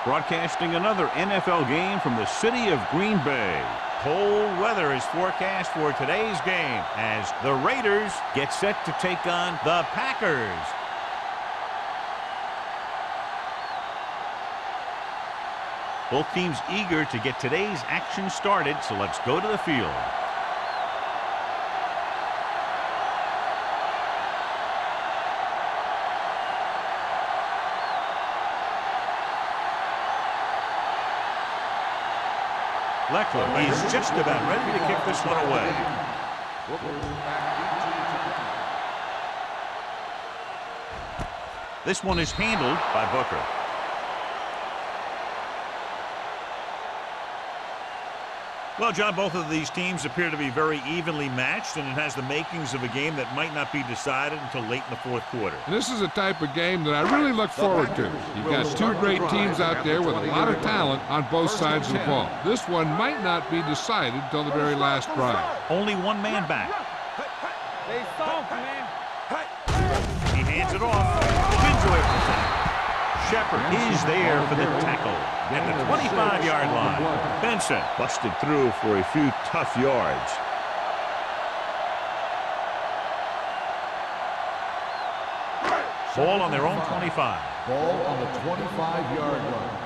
Broadcasting another NFL game from the city of Green Bay. Cold weather is forecast for today's game as the Raiders get set to take on the Packers. Both teams eager to get today's action started, so let's go to the field. Leckler is just about ready to kick this one away. This one is handled by Booker. Well, John, both of these teams appear to be very evenly matched, and it has the makings of a game that might not be decided until late in the fourth quarter. And this is a type of game that I really look forward to. You've got two great teams out there with a lot of talent on both sides of the ball. This one might not be decided until the very last drive. Only one man back. He hands it off. Spins away from the sack. Shepard is there for the tackle at the 25-yard line. Benson busted through for a few tough yards. Ball on their own 25. Ball on the 25-yard line.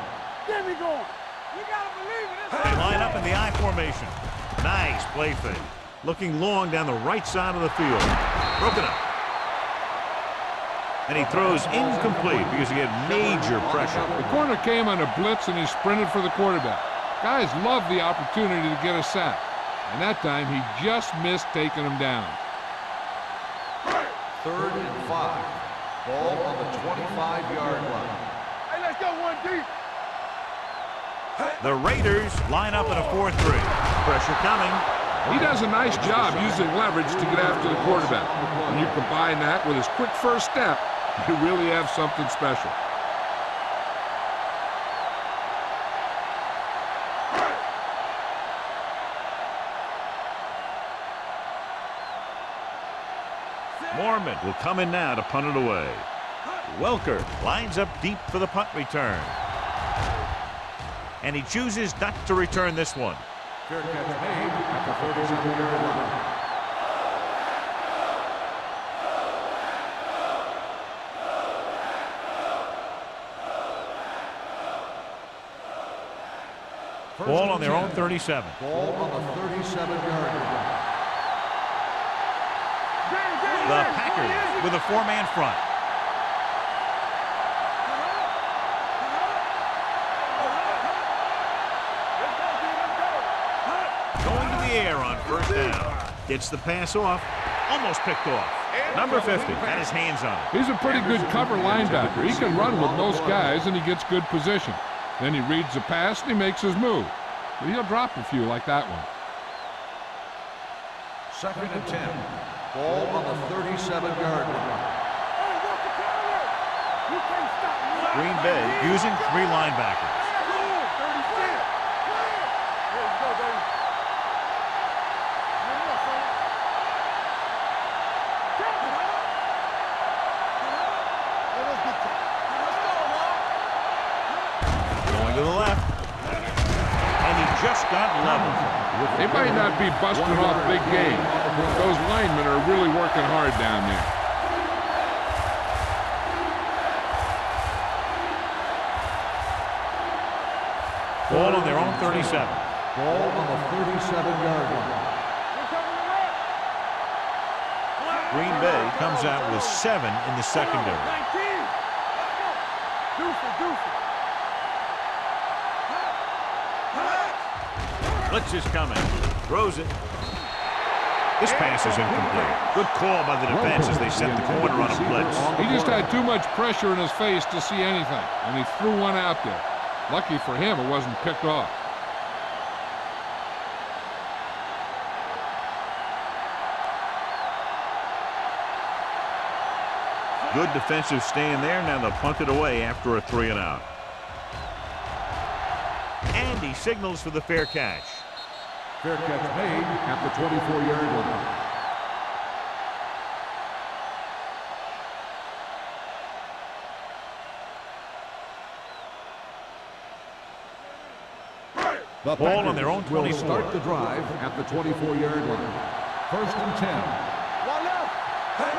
Get me going. You gotta believe it. They line up in the I formation. Nice play fake. Looking long down the right side of the field. Broken up. And he throws incomplete because he had major pressure. The corner came on a blitz and he sprinted for the quarterback. Guys love the opportunity to get a sack. And that time he just missed taking him down. 3rd and 5. Ball on the 25-yard line. Hey, let's go 1 deep. The Raiders line up in a 4-3. Pressure coming. He does a nice job using leverage to get after the quarterback. When you combine that with his quick first step, you really have something special. Mormon will come in now to punt it away. Welker lines up deep for the punt return. And he chooses not to return this one. Fair catch made at the 37-yard line. Ball on their own 37. Ball on the 37-yard line. The Packers with a 4-man front. Going to the air on 1st down. Gets the pass off. Almost picked off. Number 50 had his hands on it. He's a pretty good cover linebacker. He can run with most guys and he gets good position. Then he reads the pass and he makes his move. But he'll drop a few like that one. 2nd and 10. Ball on the 37-yard line. Green Bay using 3 linebackers. Going to the left. And he just got leveled. They might not be busting off big games. Those linemen are really working hard down there. Ball on their own 37. Ball on the 37-yard line. Green Bay comes out with 7 in the secondary. Blitz is coming. Throws it. This pass is incomplete. Good call by the defense as they set the corner on a blitz. He just had too much pressure in his face to see anything, and he threw one out there. Lucky for him, it wasn't picked off. Good defensive stand there. Now they'll punt it away after a 3-and-out. And he signals for the fair catch. Fair catch made at the 24-yard line. The Ball on their own will 24. start the drive at the 24-yard line. First and 10. One left.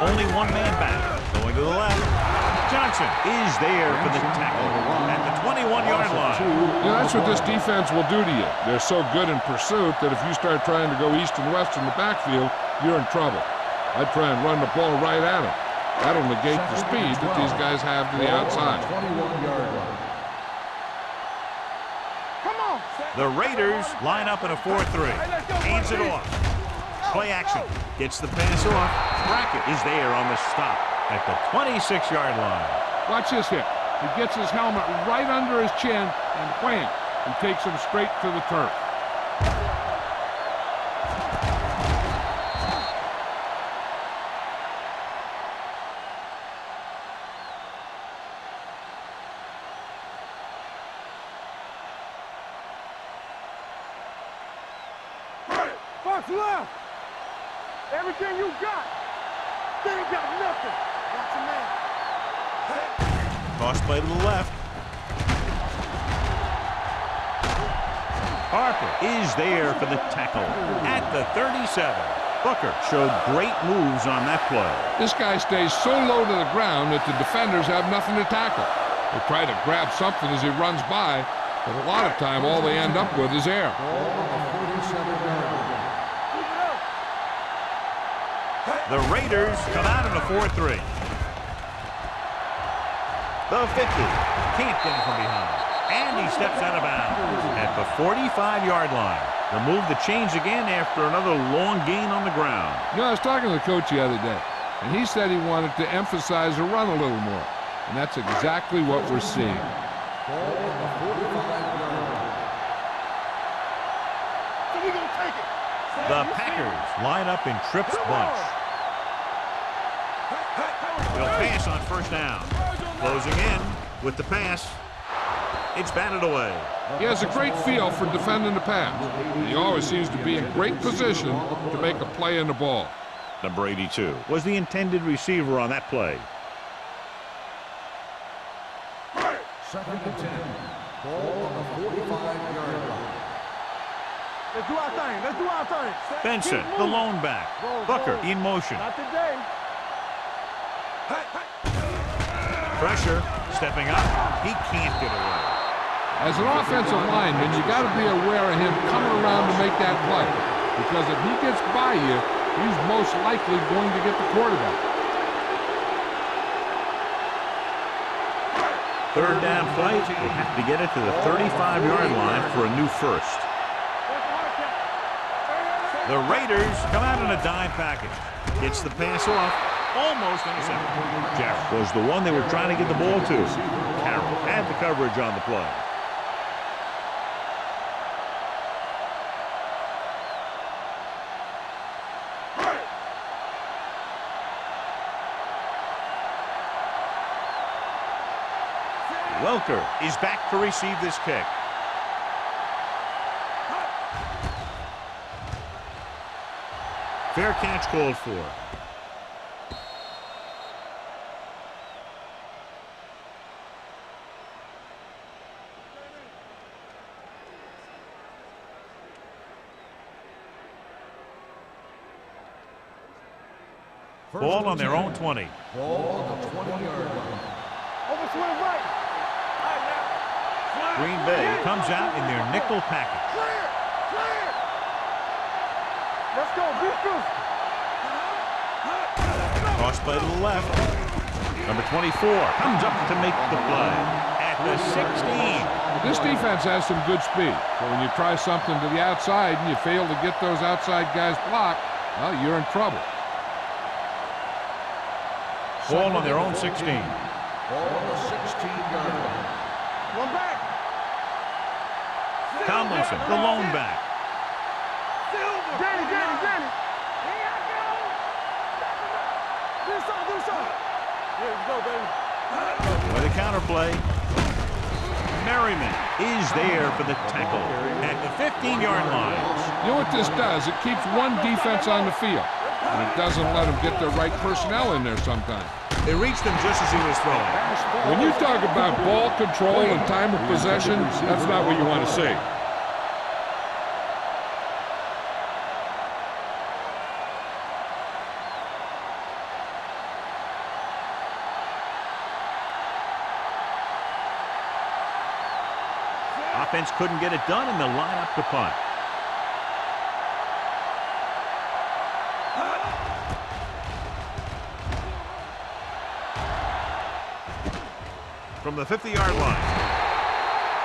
Only one man back. Going to the left. Johnson is there for the tackle at the 21-yard line. Yeah, that's what this defense will do to you. They're so good in pursuit that if you start trying to go east and west in the backfield, you're in trouble. I'd try and run the ball right at them. That'll negate the speed that these guys have to the outside. 21-yard line. Come on. The Raiders line up in a 4-3. Hands it off. Play action. Gets the pass off. Brackett is there on the stop at the 26-yard line. Watch this hit. He gets his helmet right under his chin and wham, he takes him straight to the turf. Box left. Everything you got. They ain't got nothing. Watch your man. Toss play to the left. Harper is there for the tackle at the 37. Booker showed great moves on that play. This guy stays so low to the ground that the defenders have nothing to tackle. They try to grab something as he runs by, but a lot of time all they end up with is air. The Raiders come out in a 4-3. The 50. Can't get him from behind. And he steps out of bounds at the 45-yard line. The move to change again after another long gain on the ground. You know, I was talking to the coach the other day, and he said he wanted to emphasize the run a little more. And that's exactly what we're seeing. So we gonna take it. The Packers line up in Tripp's bunch. They'll pass on first down. Closing in with the pass. It's batted away. He has a great feel for defending the pass. He always seems to be in great position to make a play in the ball. Number 82 was the intended receiver on that play. Second and 10. Ball on the 45-yard line. Let's do our thing. Let's do our thing. Benson, Keep the moving. lone back. Booker in motion. Not today. Pressure, stepping up. He can't get away. As an offensive lineman, you got to be aware of him coming around to make that play. Because if he gets by you, he's most likely going to get the quarterback. Third down play. They have to get it to the 35-yard line for a new first. The Raiders come out in a dime package. Gets the pass off. Almost intercepted. Jarrett was the one they were trying to get the ball to. Carroll had the coverage on the play. Welker is back to receive this kick. Fair catch called for. Ball on their own 20. Ball on the 20-yard line. Over swing right. Green Bay comes out in their nickel package. Clear. Clear. Let's go. Be through. Cross play to the left. Number 24 comes up to make the play at the 16. This defense has some good speed. So when you try something to the outside and you fail to get those outside guys blocked, well, you're in trouble. Ball on their own 16. Ball on the 16-yard line. One back. Tomlinson, the lone back. Danny. Here I go. Do something. Here we go, baby. With a counterplay. Merriman is there for the tackle at the 15-yard line. You know what this does? It keeps one defense on the field, and it doesn't let them get the right personnel in there sometimes. It reached him just as he was throwing. When you talk about ball control and time of possession, that's not what you want to see. offense couldn't get it done, and they'll line up to punt. From the 50-yard line.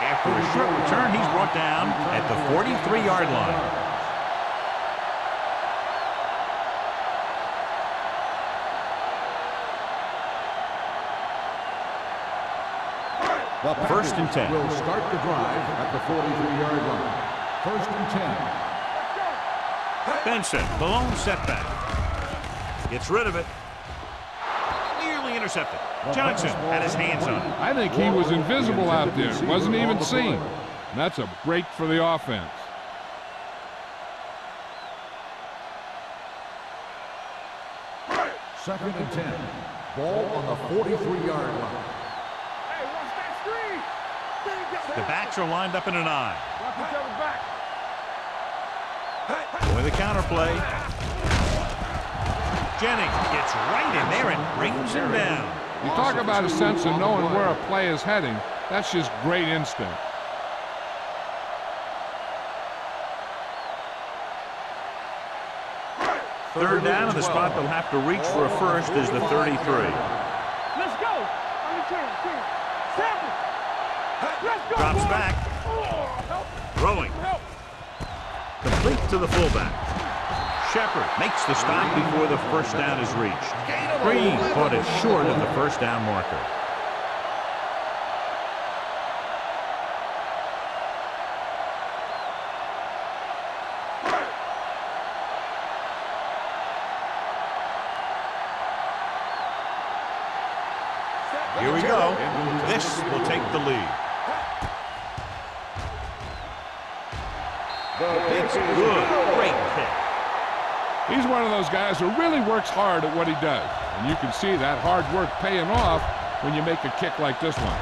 After a short return, he's brought down at the 43-yard line. First and 10. Will start the drive at the 43-yard line. First and 10. Benson, the lone setback. Gets rid of it. Nearly intercepted. Johnson had his hands on it. I think he was invisible out there. Wasn't even seen. And that's a break for the offense. Second and 10. Ball on the 43-yard line. Hey, watch that screen. The backs are lined up in an I. Watch each other back. With a counterplay. Jennings gets right in there and brings him down. You talk about a sense of knowing where a play is heading. That's just great instinct. Third down, and the spot they'll have to reach for a first is the 33. Let's go. On the 10. 7. Let's go, Drops boys. back. Help. Throwing. Help. Complete to the fullback. Shepard makes the stop before the first down is reached. Green caught it short of the first down marker. Here we go. This will take the lead. It's good. Great kick. He's one of those guys who really works hard at what he does. And you can see that hard work paying off when you make a kick like this one.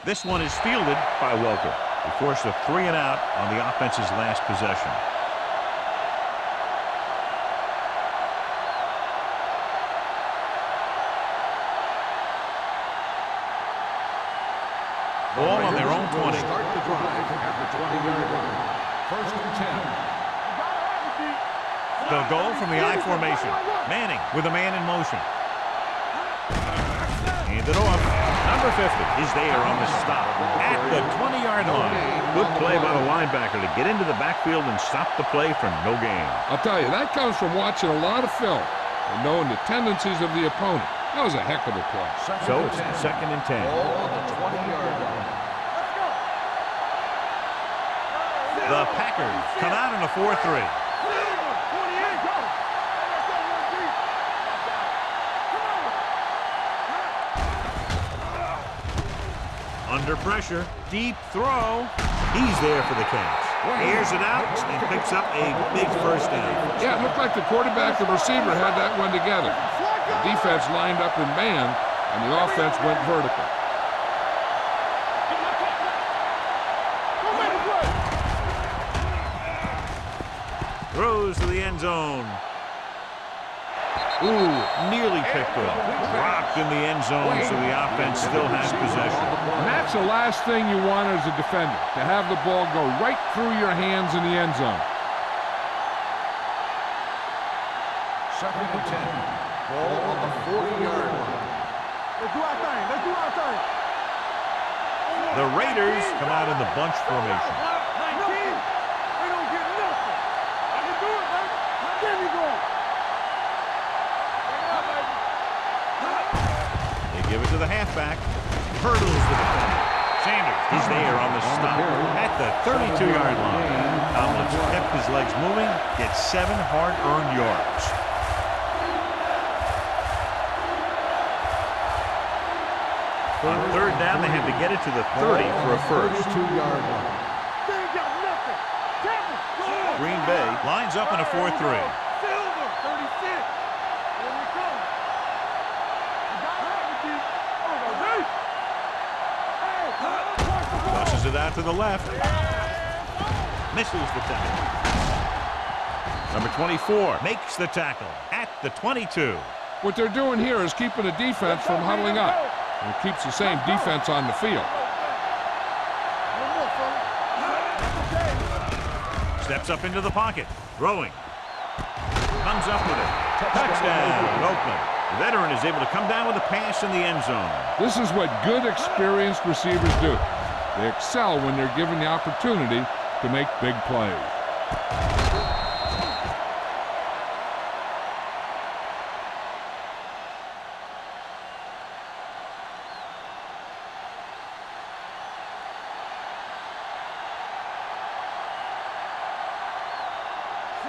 This one is fielded by Welker. He forced a 3-and-out on the offense's last possession. Ball on their own 20. Start the drive at the 20-yard line. First and 10. They'll go from the I formation. Manning with a man in motion. Hand it off. Number 50 is there on the stop at the 20-yard line. Good play by the linebacker to get into the backfield and stop the play for no gain. I'll tell you, that comes from watching a lot of film and knowing the tendencies of the opponent. That was a heck of a play. So it's second and 10. Ball on the 20-yard line. The Packers come out in a 4-3. Under pressure, deep throw. He's there for the catch. Airs it out and picks up a big first down. Yeah, it looked like the quarterback and receiver had that one together. The defense lined up in man, and the offense went vertical. Throws to the end zone. Ooh, nearly picked off. Dropped in the end zone, so the offense still has possession. And that's the last thing you want as a defender, to have the ball go right through your hands in the end zone. Second and 10. Ball on the 40-yard line. Let's do our thing. Let's do our thing. The Raiders come out in the bunch formation. 19. They don't get nothing. I can do it, man. There we go. They give it to the halfback. Hurdles the defender. Sanders is there on the stop at the 32-yard line. Tomlin kept his legs moving, gets 7 hard-earned yards. On third down, they had to get it to the 30 for a first. 32-yard line. They ain't got nothing. bay. Lines up in a 4-3. Silver, 36. Here we come. You got it, Andy. Tosses it out to the left. Misses the tackle. Number 24 makes the tackle at the 22. What they're doing here is keeping the defense from huddling up. And it keeps the same defense on the field. Steps up into the pocket. Throwing. Comes up with it. Touchdown, Oakland. The veteran is able to come down with a pass in the end zone. This is what good, experienced receivers do. They excel when they're given the opportunity to make big plays.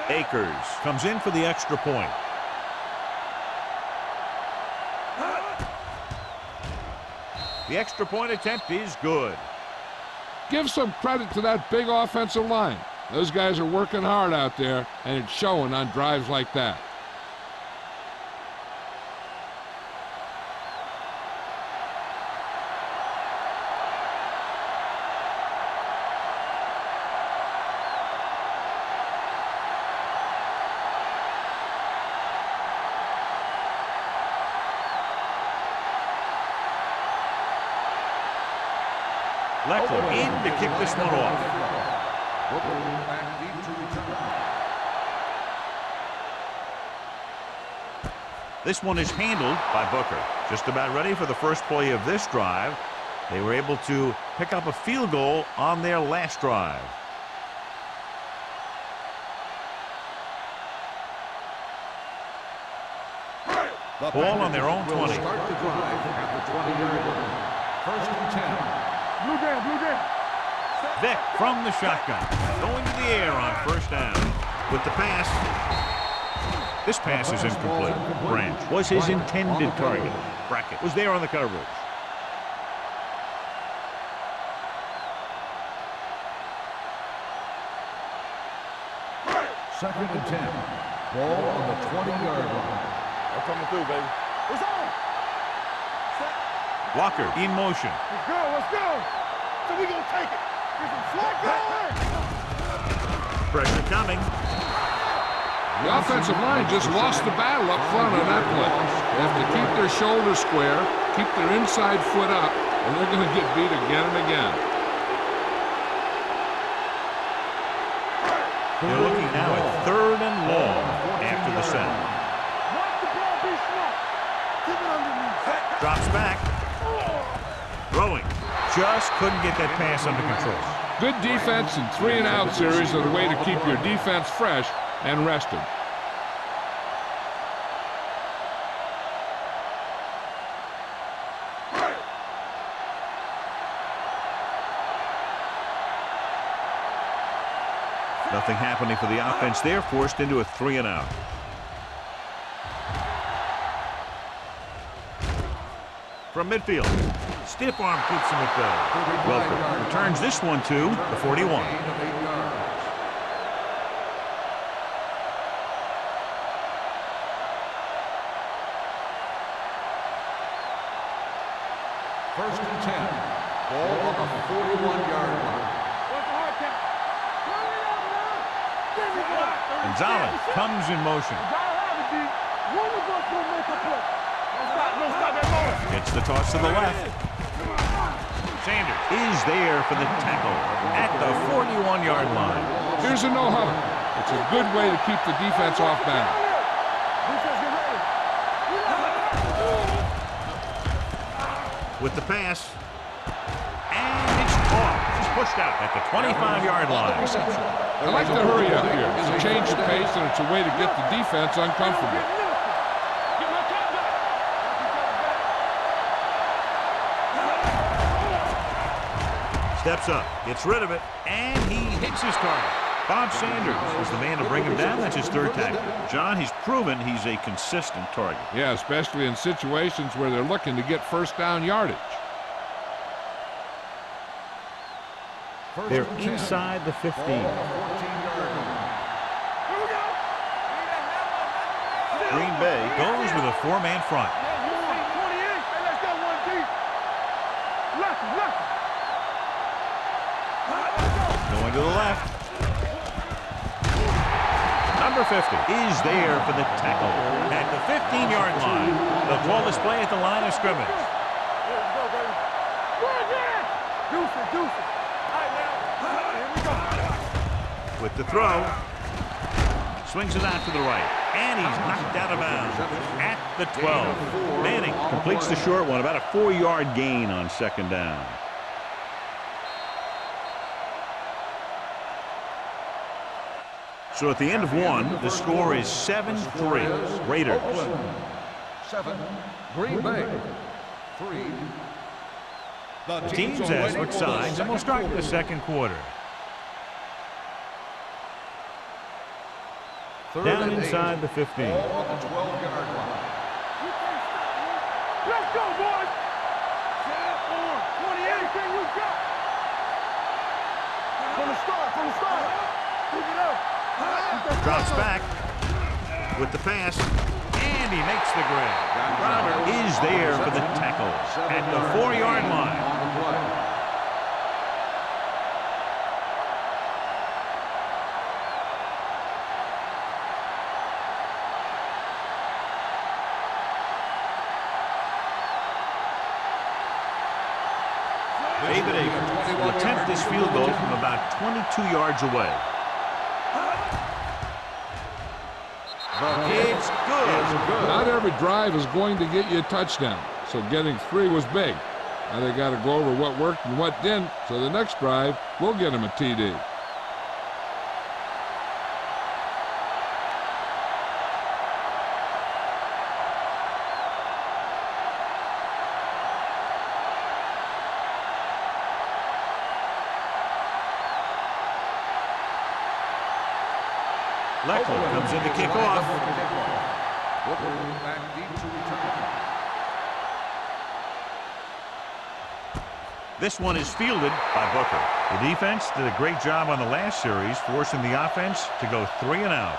Akers comes in for the extra point. The extra point attempt is good. Give some credit to that big offensive line. Those guys are working hard out there, and it's showing on drives like that. Leckler in to kick this one off. This one is handled by Booker. Just about ready for the first play of this drive. They were able to pick up a field goal on their last drive. Ball on their own 20. Start the drive at the 20-yard line. First and 10. Blue down, blue down. Vick from the shotgun. Going to the air on first down. With the pass. This pass is incomplete. Branch was his intended target. Brackett was there on the coverage. Second and 10. Ball on the 20-yard line. I'm coming through, baby. It's on. Walker in motion. Let's go, let's go. So we gonna take it. Get some slack going. Pressure coming. The offensive line just lost the battle up front on that play. They have to keep their shoulders square, keep their inside foot up, and they're going to get beat again and again. They're looking now at 3rd and long after the set. Watch the ball be smart. Keep it underneath. Drops back. Throwing. Just couldn't get that pass under control. Good defense and 3-and-out series are the way to keep your defense fresh and rested. Nothing happening for the offense there, forced into a 3-and-out. From midfield, stiff arm keeps him at bay. Welker returns this one to the 41. First and 10. Ball on the 41-yard line. What's the hard count? Hurry up now. Give me that. Gonzalez comes in motion. Gotta have it, D. One of us will make a play. Don't stop that motor. Gets the toss to the left. Sanders is there for the tackle at the 41-yard line. Here's a no-huddle. It's a good way to keep the defense off balance. Defense, get ready. With the pass. And it's caught. It's pushed out at the 25-yard line. I like to hurry up here. It's a change of pace, and it's a way to get the defense uncomfortable. Steps up, gets rid of it, and he hits his target. Bob Sanders is the man to bring him down. That's his 3rd tackle. John, he's proven he's a consistent target. Yeah, especially in situations where they're looking to get first down yardage. They're inside the 15. four-man front. You see 28. Hey, let's go one deep. Left. Going to the left. Number 50 is there for the tackle at the 15-yard line. The ball is play at the line of scrimmage. Here we go, baby. Deuce it. All right, now. Here we go. With the throw. Swings it out to the right. And he's knocked out of bounds at the 12. Manning completes the short one. About a 4-yard gain on second down. So at the end of one, the score is 7-3. Raiders. 7, Green Bay 3. The Teams have switched sides, and we'll start the second quarter. Down inside the 15. Ball on the 12-yard line. Let's go, boys. 28. Everything you got. From the start. Keep it up. Drops back with the pass, and he makes the grab. Crowder is there for the tackle at the 4-yard line. On the play. David Akers will attempt this field goal from about 22 yards away. It's good. Not every drive is going to get you a touchdown, so getting 3 was big. Now they got to go over what worked and what didn't, so the next drive will get them a TD. Leckler comes in to kick off. Back deep to return. This one is fielded by Booker. The defense did a great job on the last series, forcing the offense to go 3 and out.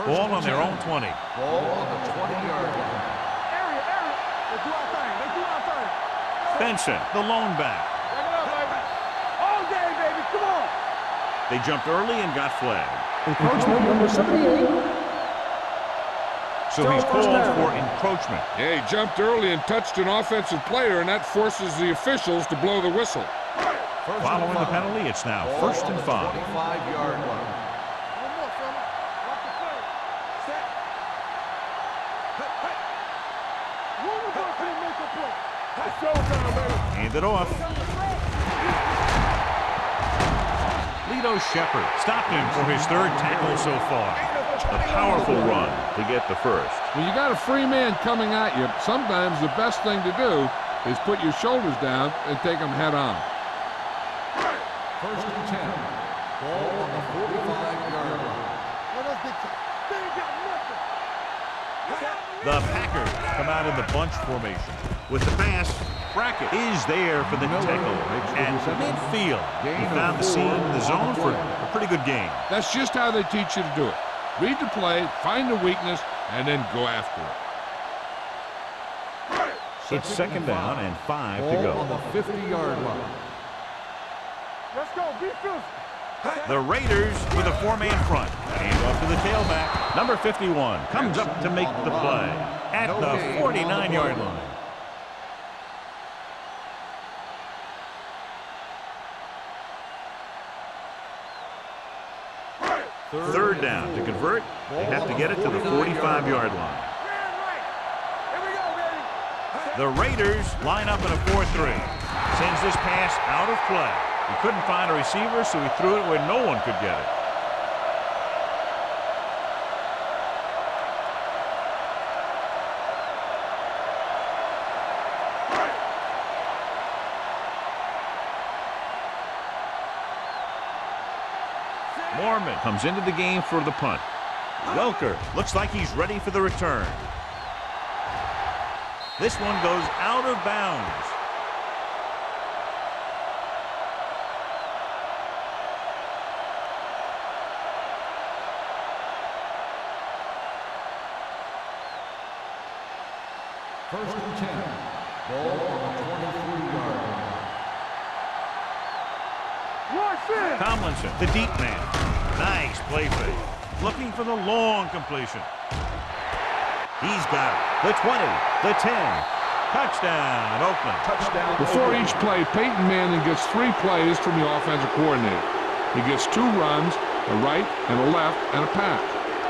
Ball on their own 20. Ball on the 20-yard line. Area. They do our thing. Benson, the lone back. Bring it up, baby. All day, baby. Come on. They jumped early and got flagged. Encroachment number 78. So he's called for encroachment. Yeah, he jumped early and touched an offensive player, and that forces the officials to blow the whistle. Following the penalty, it's now Ball 1st on and the 5. 25-yard line. One more, fella. Lock the play. Set. Hey. One of us can make a play. It's showtime, baby. Hand it off. Lito Shepard stopped him for his 3rd tackle so far. A powerful run to get the first. When you got a free man coming at you, sometimes the best thing to do is put your shoulders down and take them head on. 1st and 10. Ball on the 45-yard line. Let us get they ain't got nothing. The Packers come out in the bunch formation. With the pass, Brackett is there for the tackle at midfield. He found the seam in the zone for a pretty good game. That's just how they teach you to do it. Read the play, find the weakness, and then go after it. It's 2nd down and 5 to Ball on go. the 50-yard line. Let's go. Be physical. The Raiders with a 4-man front. Hand off to the tailback. Number 51 comes up to make the play at the 49-yard line. Third down. To convert, they have to get it to the 45-yard line. Here we go, baby. The Raiders line up in a 4-3. Sends this pass out of play. He couldn't find a receiver, so he threw it where no one could get it. Mormon comes into the game for the punt. Welker looks like he's ready for the return. This one goes out of bounds. First and 10. Ball on the 23-yard line. Tomlinson, the deep man. Nice play fake. Looking for the long completion. He's got it. The 20, the 10. Touchdown, Oakland. Touchdown. Before each play, Peyton Manning gets 3 plays from the offensive coordinator. He gets 2 runs, a right and a left, and a pass.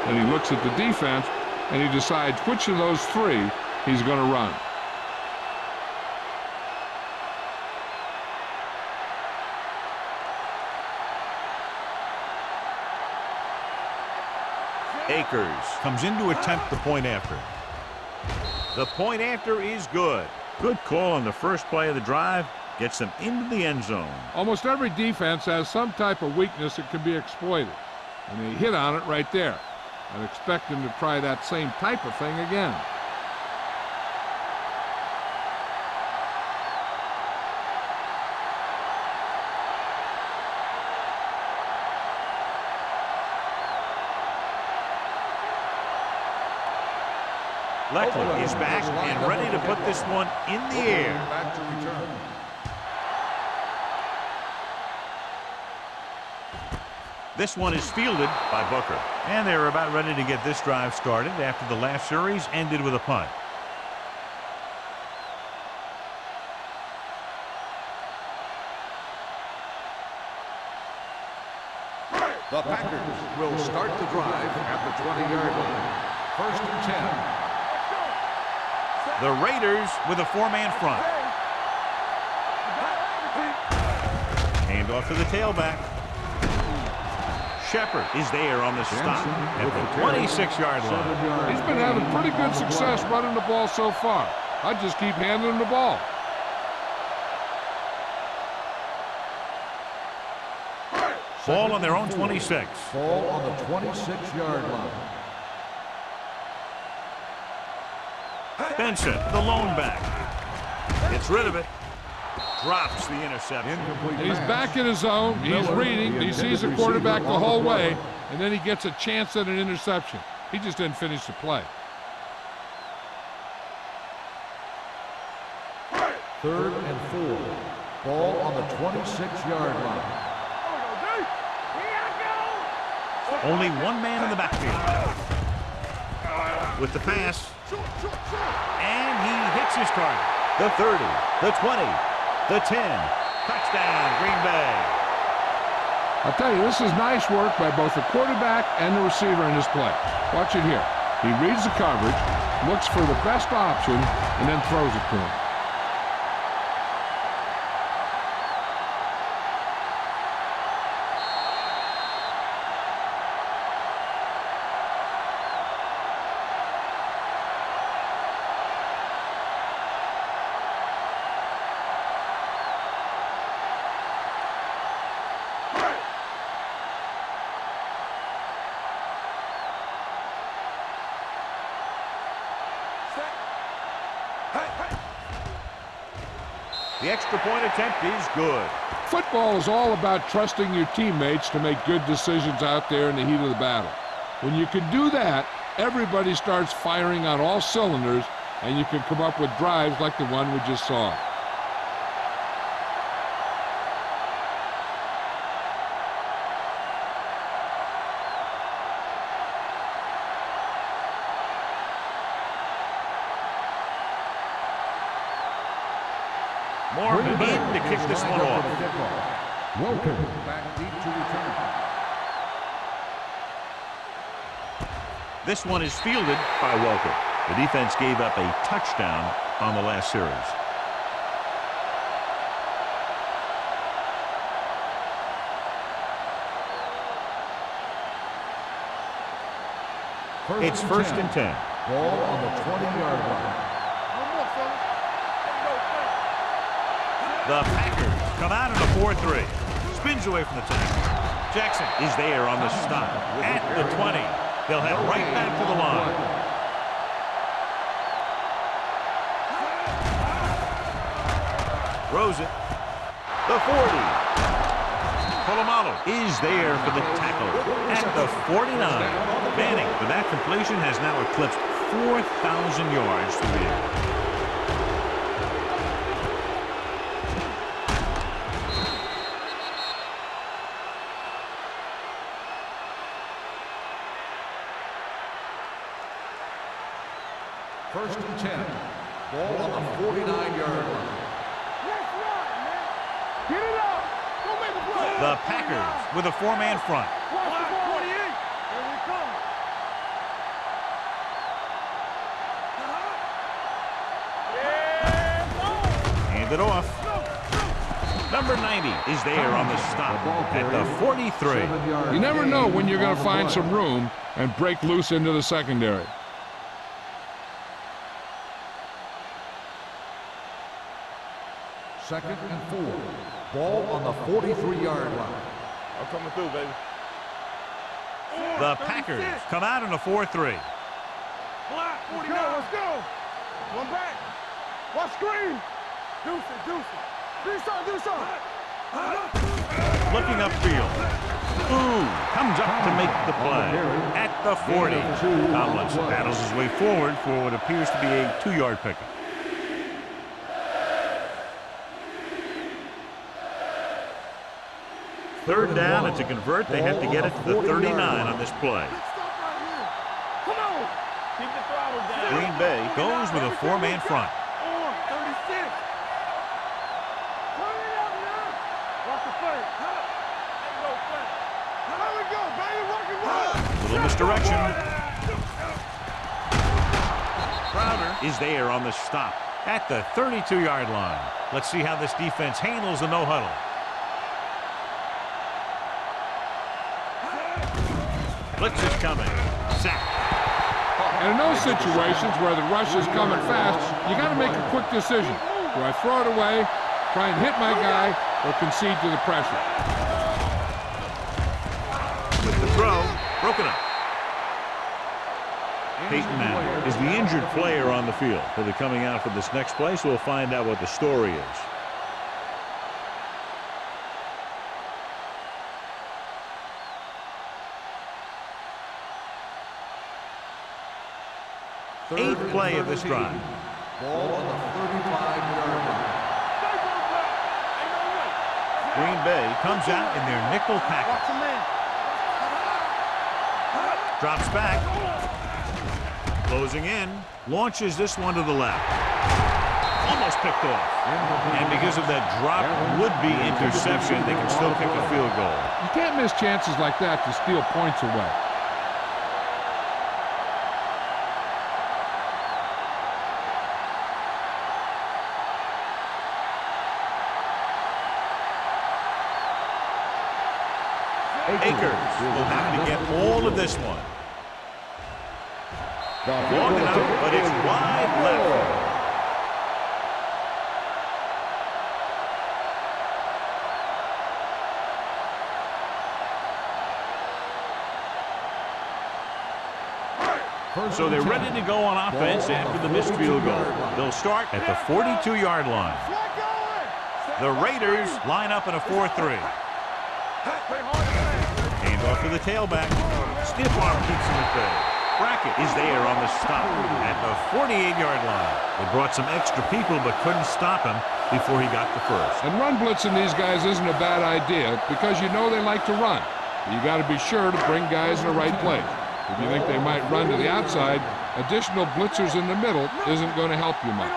Then he looks at the defense, and he decides which of those 3 he's going to run. Akers comes in to attempt the point after. The point after is good. Good call on the first play of the drive. Gets them into the end zone. Almost every defense has some type of weakness that can be exploited, and they hit on it right there. I'd expect them to try that same type of thing again. Leclerc is back and ready to put this one in the air. Back to return. This one is fielded by Booker. And they're about ready to get this drive started after the last series ended with a punt. The Packers will start the drive at the 20-yard line. First and 10. The Raiders with a 4-man front. Hand off to the tailback. Shepard is there on the stop at the 26-yard line. He's been having pretty good success running the ball so far. I'd just keep handing him the ball. Ball on their own 26. Ball on the 26-yard line. Benson, the lone back. Gets rid of it. Drops the interception. He's back in his zone. He's reading. He sees the quarterback the whole way, and then he gets a chance at an interception. He just didn't finish the play. Third and 4. Ball on the 26-yard line. Only one man in the backfield. With the pass. And he hits his target. The 30, the 20, the 10. Touchdown, Green Bay. I'll tell you, this is nice work by both the quarterback and the receiver in this play. Watch it here. He reads the coverage, looks for the best option, and then throws it to him. The extra point attempt is good. Football is all about trusting your teammates to make good decisions out there in the heat of the battle. When you can do that, everybody starts firing on all cylinders, and you can come up with drives like the one we just saw. Morgan in to kick this one off. Welcome back deep to return. This one is fielded by Welker. The defense gave up a touchdown on the last series. It's first and 10. Ball on the 20-yard line. The Packers come out in a 4-3. Spins away from the tackle. Jackson is there on the stop at the 20. They'll head right back to the line. Throws it. The 40. Polamalu is there for the tackle at the 49. Manning, with that completion, has now eclipsed 4,000 yards through the air. First and 10. Ball on the 49-yard line. Let's run, man. Get it up. Don't make a play. The Packers with a four-man front. Watch the ball. 48. Here we come. Hand it off. Number 90 is there on the stop at the 43. You never know when you're going to find some room and break loose into the secondary. Second and 4. Ball on the 43-yard line. I'm coming through, baby. The Packers come out in a 4-3. Block, 49. Let's go. One back. Watch screen. Deuce it, deuce it. Do something. Looking upfield. Ooh, comes up to make the play at the 40. Tomlinson battles his way forward for what appears to be a 2-yard pickup. Third down, and to convert, they have to get it to the 39 on this play. Come on. Keep the throttle down. Green Bay goes with a four-man front. 36. Turn it up now. Watch the play. Ain't no play. There we go, baby. Work it well. Little misdirection. Crowder is there on the stop at the 32-yard line. Let's see how this defense handles the no-huddle. Blitz is coming. Sack. And in those situations where the rush is coming fast, you got to make a quick decision. Do I throw it away, try and hit my guy, or concede to the pressure? With the throw, broken up. Peyton Manning is the injured player on the field. He'll be coming out for this next play, so we'll find out what the story is. Eighth play of this drive. Ball on the 35-yard line. Green Bay comes out in their nickel package. Watch the man. Drops back. Closing in. Launches this one to the left. Almost picked off. And because of that drop would-be interception, they can still kick a field goal. You can't miss chances like that to steal points away. Akers will have to get all of this one. Long enough, but it's wide left. So they're ready to go on offense after the missed field goal. They'll start at the 42-yard line. The Raiders line up in a 4-3. Hand off to the tailback. Stiff arm keeps him at bay. Brackett is there on the stop at the 48-yard line. They brought some extra people but couldn't stop him before he got the first. And run blitzing these guys isn't a bad idea because you know they like to run. You got to be sure to bring guys in the right place. If you think they might run to the outside, additional blitzers in the middle isn't going to help you much.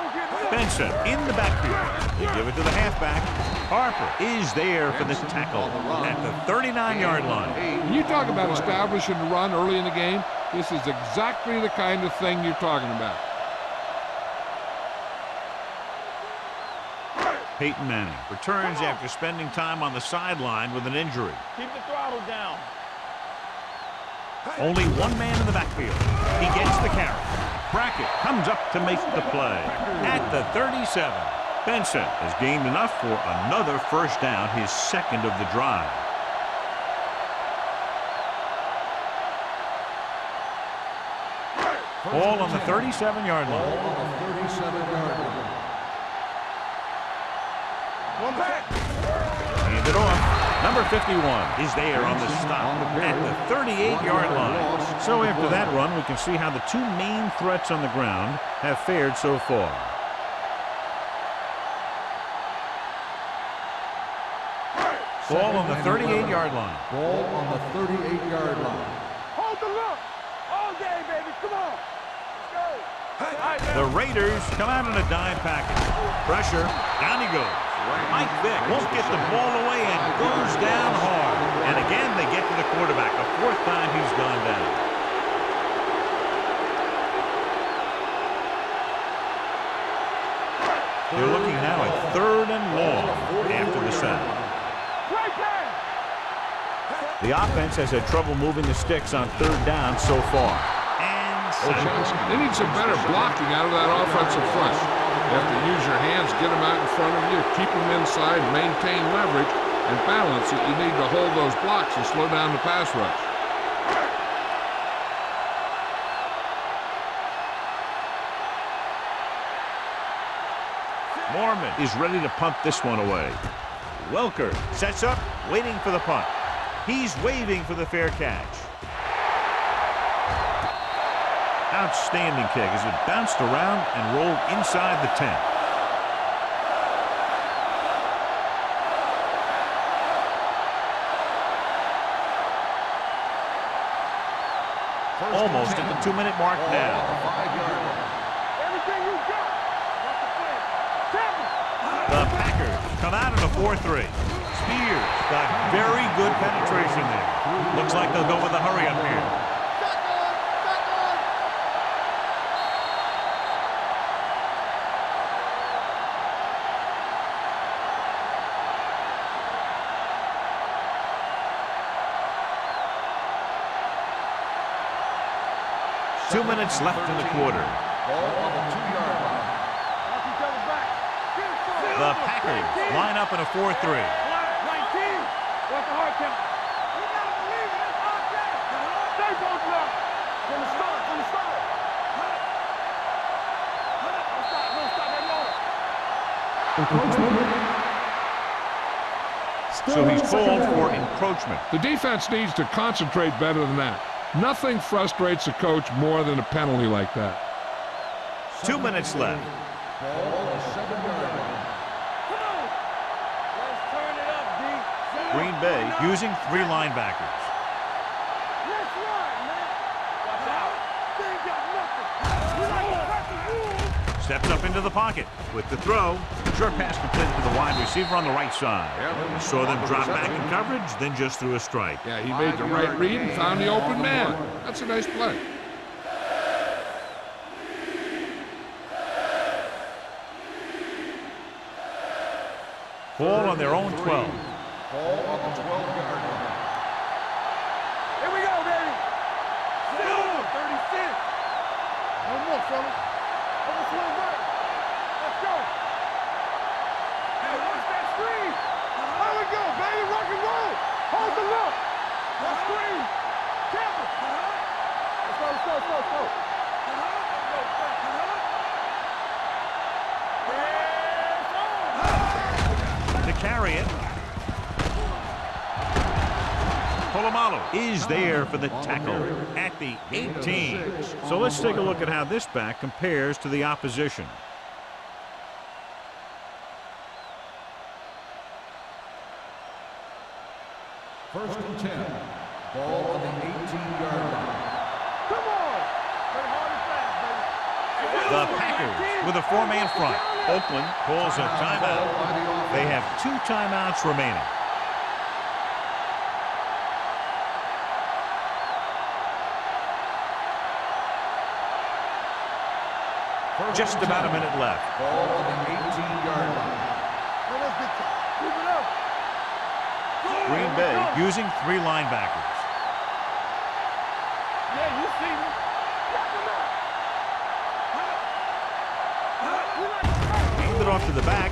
Benson in the backfield. They give it to the halfback. Harper is there for the tackle at the 39-yard line. When you talk about establishing the run early in the game, this is exactly the kind of thing you're talking about. Peyton Manning returns after spending time on the sideline with an injury. Keep the throttle down. Only one man in the backfield. He gets the carry. Brackett comes up to make the play at the 37. Benson has gained enough for another first down, his second of the drive. Ball on the 37-yard line. Ball on the 37-yard line. One back. Hand it off. Number 51 is there on the stop at the 38-yard line. So after that run, we can see how the two main threats on the ground have fared so far. Ball on the 38-yard line. Ball on the 38-yard line. Hold the look. All day, baby. Come on. Let's go. The Raiders come out in a dime package. Pressure. Down he goes. Mike Vick won't get the ball away and goes down hard. And again, they get to the quarterback. A fourth time he's gone down. They're looking now at 3rd and long after the sack. The offense has had trouble moving the sticks on 3rd down so far. They need some better blocking out of that offensive front. You have to use your hands, get them out in front of you, keep them inside, maintain leverage, and balance it. You need to hold those blocks and slow down the pass rush. Mormon is ready to punt this one away. Welker sets up, waiting for the punt. He's waving for the fair catch. Outstanding kick as it bounced around and rolled inside the 10. Almost at the 2-minute mark now. Everything you got. The Packers come out in a 4-3. Spears got very good penetration there. Looks like they'll go with a hurry up here. 2 minutes left in the quarter. The Packers line up in a 4-3. 19. What's the hard count? You gotta believe it. It's hard count. Stay both left. From the start. From the start. Don't stop that yard. Encroachment. So he's called for encroachment. The defense needs to concentrate better than that. Nothing frustrates a coach more than a penalty like that. 2 minutes left. Come on. Let's turn it up, D. Green Bay using 3 linebackers. Let's run, man. Watch out. They ain't got nothing. We like to cut the rules. Steps up into the pocket with the throw. Short pass completed to the wide receiver on the right side. We saw them drop back in coverage, then just threw a strike. Yeah, he made the right read and found the open man. That's a nice play. Ball on their own 12. Ball on the 12-yard line. Here we go, baby. 36. No more, fellas. Let's swing right. Let's go. Hey, watch that screen. There we go, baby. Rock and roll. Hold the look. That screen. Careful. Let's go, let's go, let's go, let's go. To carry it. Polamalu is there for the tackle at the 18. So let's take a look at how this back compares to the opposition. First and 10. Ball on the 18-yard line. Come on. Play hard and fast, baby. The Packers with a 4-man front. Oakland calls a timeout. They have 2 timeouts remaining. Just about a minute left. Ball on the 18-yard line. Now let's get to keep it up. Green Bay using 3 linebackers. Yeah, you see me. Lock him up. Hand it off to the back.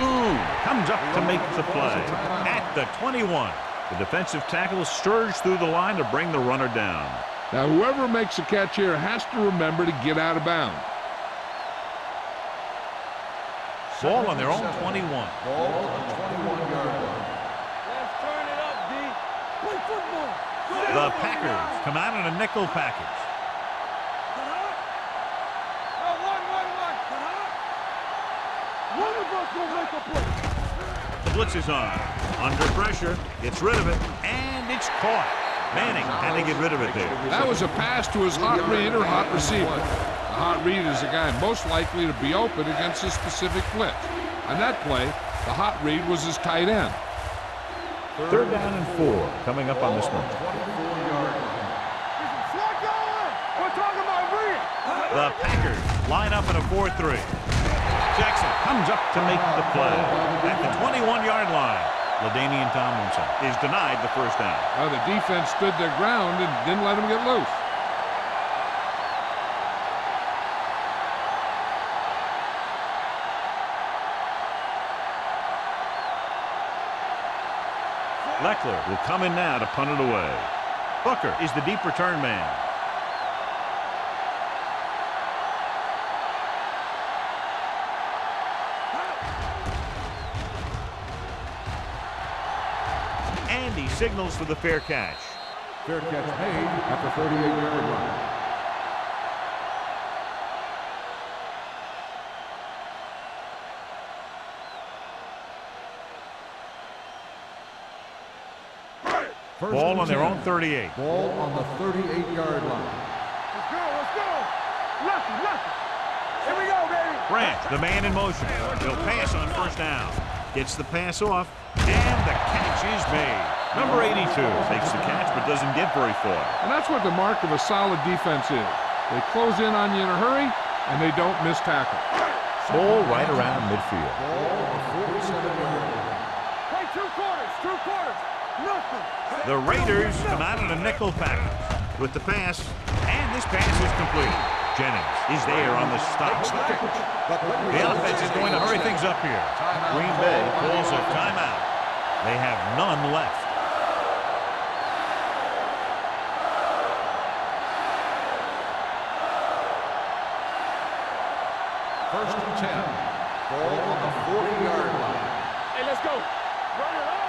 Ooh, comes up to make the play. At the 21. The defensive tackle surged through the line to bring the runner down. Now, whoever makes a catch here has to remember to get out of bounds. Ball on their own 21. Ball on the 21-yard line. Let's turn it up, D. Play football. The Packers come out in a nickel package. One of us will make a play. The blitz is on. Under pressure. Gets rid of it. And it's caught. Manning had to get rid of it there. That was a pass to his hot read or hot receiver. hot read is the guy most likely to be open against a specific blitz. On that play, the hot read was his tight end. Third down and 4 coming up on this one. 24-yard line. We're talking about read. The Packers line up in a 4-3. Jackson comes up to make the play. At the 21-yard line, LaDainian Tomlinson is denied the first down. Well, the defense stood their ground and didn't let him get loose. Leckler will come in now to punt it away. Booker is the deep return man. And he signals for the fair catch. Fair catch made at the 38-yard line. Ball on their own 38. Ball on the 38-yard line. Let's go, let's go. Lucky. Here we go, baby. Branch, the man in motion. He'll pass on first down. Gets the pass off, and the catch is made. Number 82 takes the catch but doesn't get very far. And that's what the mark of a solid defense is. They close in on you in a hurry, and they don't miss tackle. Ball right around midfield. Ball on the 47-yard line. Play two quarters. Nothing. The Raiders come out in a nickel package with the pass, and this pass is complete. Jennings is there on the stop. The offense is going to hurry things up here. Green Bay calls a timeout. They have none left. First and 10. Ball on the 40-yard line. Hey, let's go. Bring it up.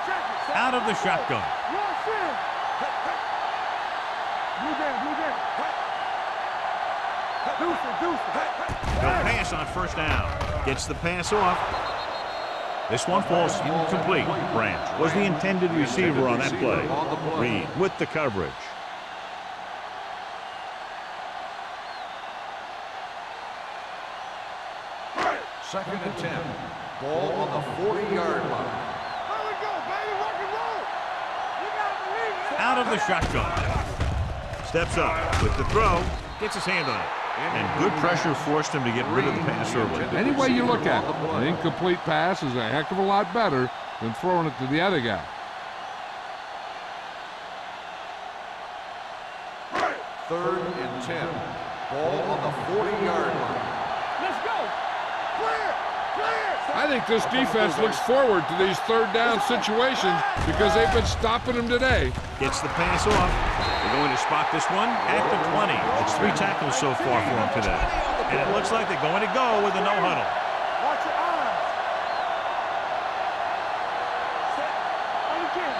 Check it. Out of the shotgun. Rush in. Blue down. Deuce it. He'll pass on first down. Gets the pass off. This one falls incomplete. Branch was the intended receiver on that play. Reed with the coverage. Second and 10. Ball on the 40-yard line. Here we go, baby. Rock and roll. You gotta believe it. Out of the shotgun. Steps up with the throw. Gets his hand on it. And good pressure forced him to get rid of the pass early. Any way you look at it, an incomplete pass is a heck of a lot better than throwing it to the other guy. Third and 10. Ball on the 40-yard line. Let's go. Clear. I think this defense looks forward to these third down situations because they've been stopping them today. Gets the pass off. They're going to spot this one at the 20. It's 3 tackles so far for him today. And it looks like they're going to go with a no-huddle. Watch your eyes. Set. On the kid.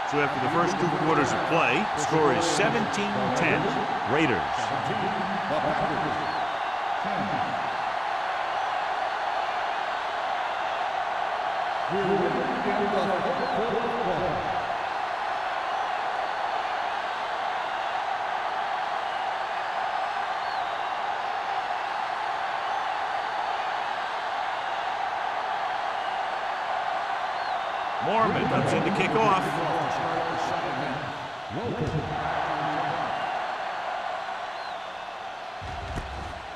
So after the first 2 quarters of play, the score is 17-10. Raiders. The Packers. 10. Here we begin the fourth quarter. Mormon comes in to kick off.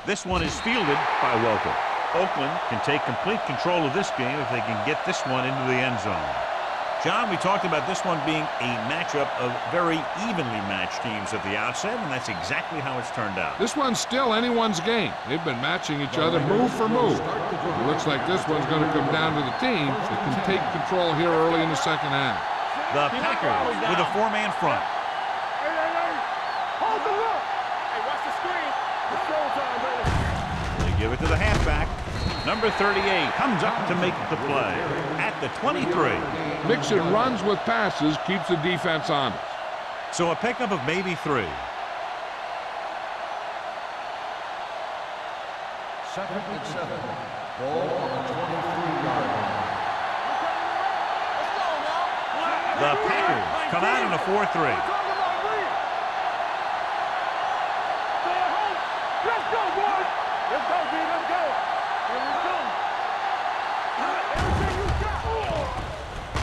This one is fielded by Welker. Oakland can take complete control of this game if they can get this one into the end zone. John, we talked about this one being a matchup of very evenly matched teams at the outset, and that's exactly how it's turned out. This one's still anyone's game. They've been matching each other move for move. It looks like this one's going to come down to the team that can take control here early in the second half. The Packers with a 4-man front. Hey. Hold the look. Hey, watch the screen. It's showtime, baby. They give it to the halfback. Number 38 comes up to make the play at the 23. Mixing runs with passes keeps the defense honest. So a pickup of maybe 3. Second and 7. Ball on the 23-yard line. The Packers come out in a 4-3.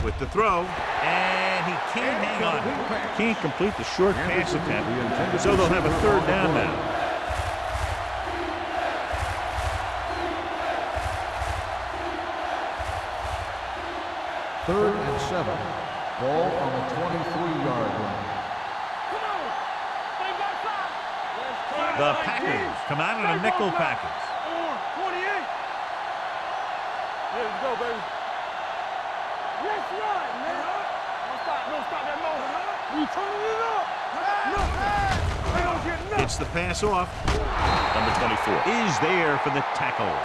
with the throw, and he can't hang on. Can't complete the short pass attempt, so they'll have a third down now. Third and 7. Ball on the 23-yard line. The Packers come out in a nickel package. 28. Let's go, baby. Let's run, man. Don't stop that motor. We turning it up. They don't get nothing. It's the pass off. Number 24 is there for the tackle.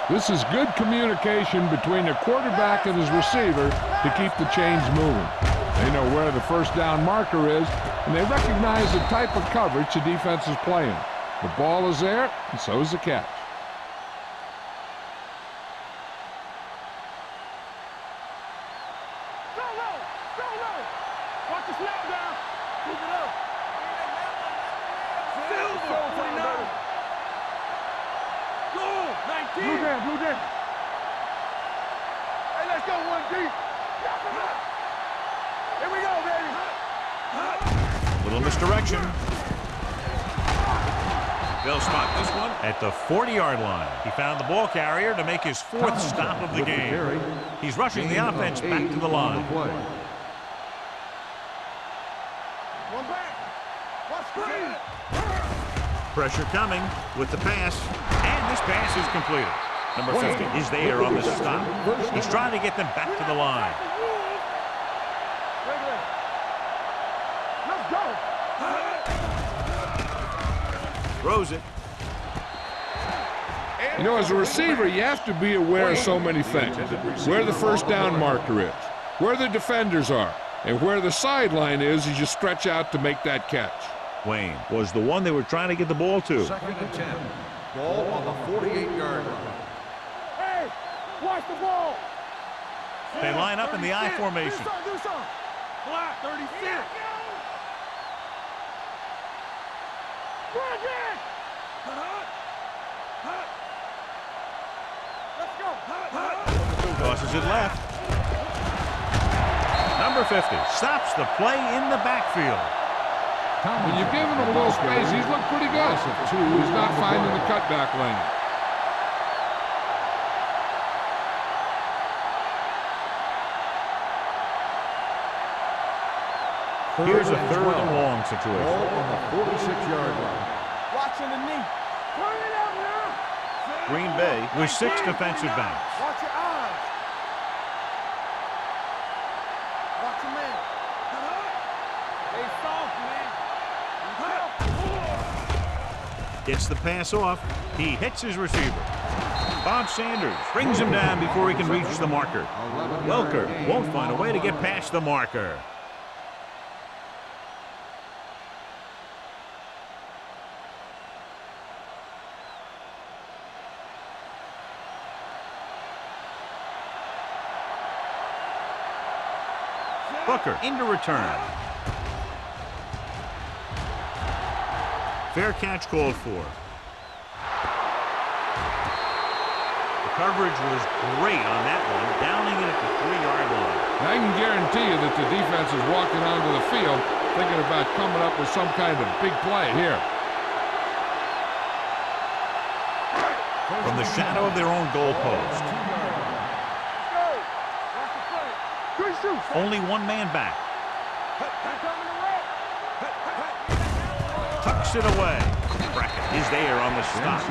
This is good communication between the quarterback and his receiver to keep the chains moving. They know where the first down marker is, and they recognize the type of coverage the defense is playing. The ball is there, and so is the catch. Go low. Go low. Watch the snap down. Keep it up. Silver. 29. Go. 19. Blue down. Blue down. Hey, let's go, 1D. Here we go, baby. Little misdirection. They'll spot this one at the 40-yard line. He found the ball carrier to make his fourth stop of the game. He's rushing the offense back to the line. One back. One screen. Pressure coming with the pass, and this pass is completed. Number 50 is there on the stop. He's trying to get them back to the line. Let's go. Throws it. You know, as a receiver, you have to be aware of so many things. Where the first down marker is, where the defenders are, and where the sideline is as you stretch out to make that catch. Wayne was the one they were trying to get the ball to. Second and 10. Ball on the 48-yard line. Hey, watch the ball. They line up in the I formation. Do something. Block 36. Let's go. Tosses it left. Number 50 stops the play in the backfield. When you've given him a little space, he's looked pretty good. He's not finding the cutback lane. Here's a third and long situation. Ball on the 46-yard line. Watching the knee. Turn it out now. Green Bay with 6 defensive backs. Watch your eyes. Watch your man. Stay soft, man. Gets the pass off. He hits his receiver. Bob Sanders brings him down before he can reach the marker. Welker won't find a way to get past the marker. Booker into return. Fair catch called for. The coverage was great on that one, downing it at the 3-yard line. I can guarantee you that the defense is walking onto the field thinking about coming up with some kind of big play here. From the shadow of their own goalpost. Only one man back. Tucks it away. Brackett is there on the stop.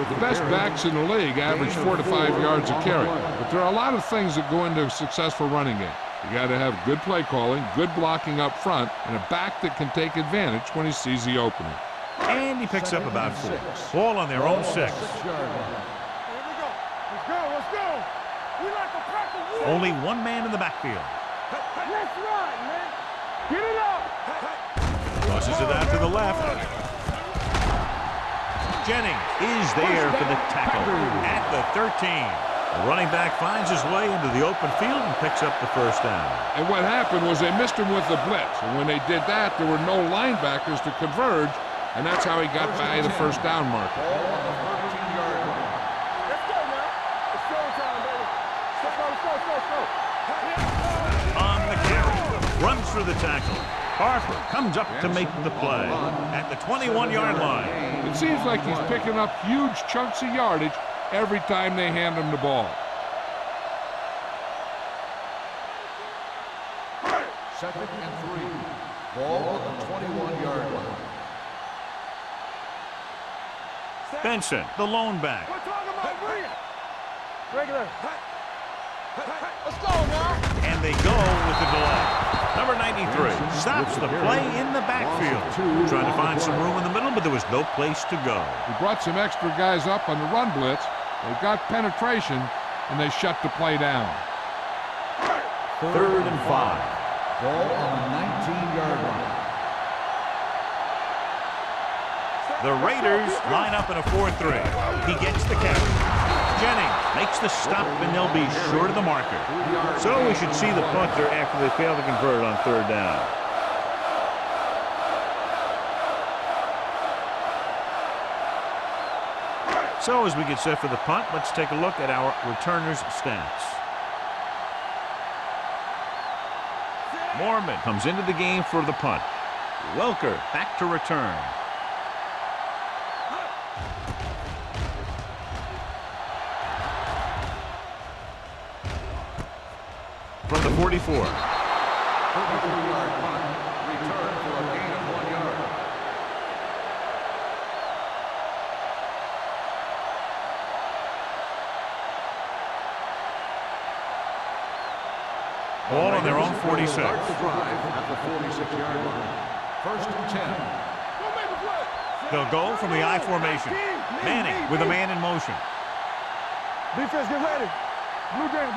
The best backs in the league average 4 to 5 yards a carry. But there are a lot of things that go into a successful running game. You got to have good play calling, good blocking up front, and a back that can take advantage when he sees the opening. And he picks up about 4. Ball on their own 6. Here we go. Let's go. Let's go. We like a pack of wolves. Only one man in the backfield. Let's run, man. Get it up. Tosses it out to the left. Jennings is there for the tackle at the 13. The running back finds his way into the open field and picks up the first down. And what happened was they missed him with the blitz. And when they did that, there were no linebackers to converge, and that's how he got by the first down marker. Ball on the 13-yard line. Let's go, man. It's showtime, baby. Let's go. On the carry. Runs through the tackle. Harper comes up to make the play at the 21-yard line. It seems like he's picking up huge chunks of yardage every time they hand him the ball. Second and 3. Ball on the 21-yard line. Benson, the lone back. We're talking about bring it. Regular. Let's go now. And they go with the delay. Number 93 stops the play in the backfield. Trying to find some room in the middle, but there was no place to go. He brought some extra guys up on the run blitz. They got penetration, and they shut the play down. 3rd and 5. Ball on the 19-yard line. The Raiders line up in a 4-3. He gets the catch. Jennings makes the stop, and they'll be short of the marker. So we should see the punter after they fail to convert on 3rd down. So as we get set for the punt, let's take a look at our returners' stats. Mormon comes into the game for the punt. Welker back to return. From the 44. 33-yard punt. Return for a gain of 1 yard. Ball on their own 46. Start the drive at the 46-yard line. 1st and 10. They'll go from the I formation. Manning with a man in motion. Defense, get ready. Blue game.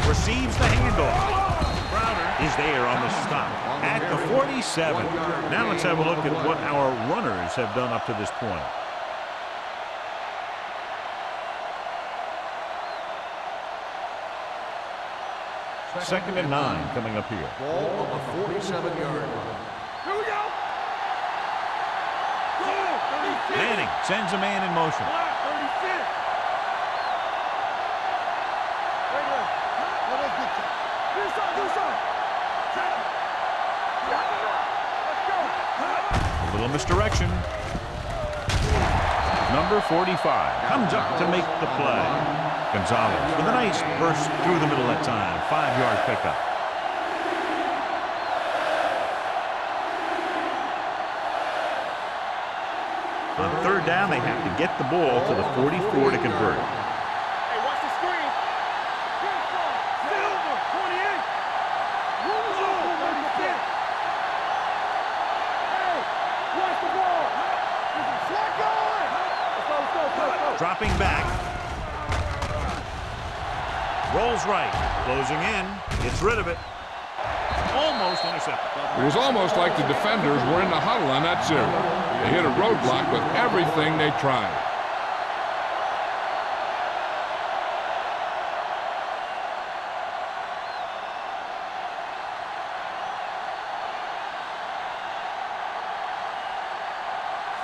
Receives the handoff. Crowder is there on the stop at the 47. Now let's have a look at what our runners have done up to this point. Second and 9 coming up here. Ball on the 47-yard line. Here we go. Manning sends a man in motion. 36. Regular. Let's get you. Do something. Let's go. A little misdirection. Number 45 comes up to make the play. Gonzalez with a nice burst through the middle that time. 5-yard pickup. On 3rd down, they have to get the ball to the 44 to convert. Hey, watch the screen. Silver, 28. Rule 36. Hey, watch the ball. This is slack going. Let's go. Dropping back. Rolls right. Closing in. Gets rid of it. Almost intercepted. It was almost like the defenders were in the huddle on that series. They hit a roadblock with everything they tried.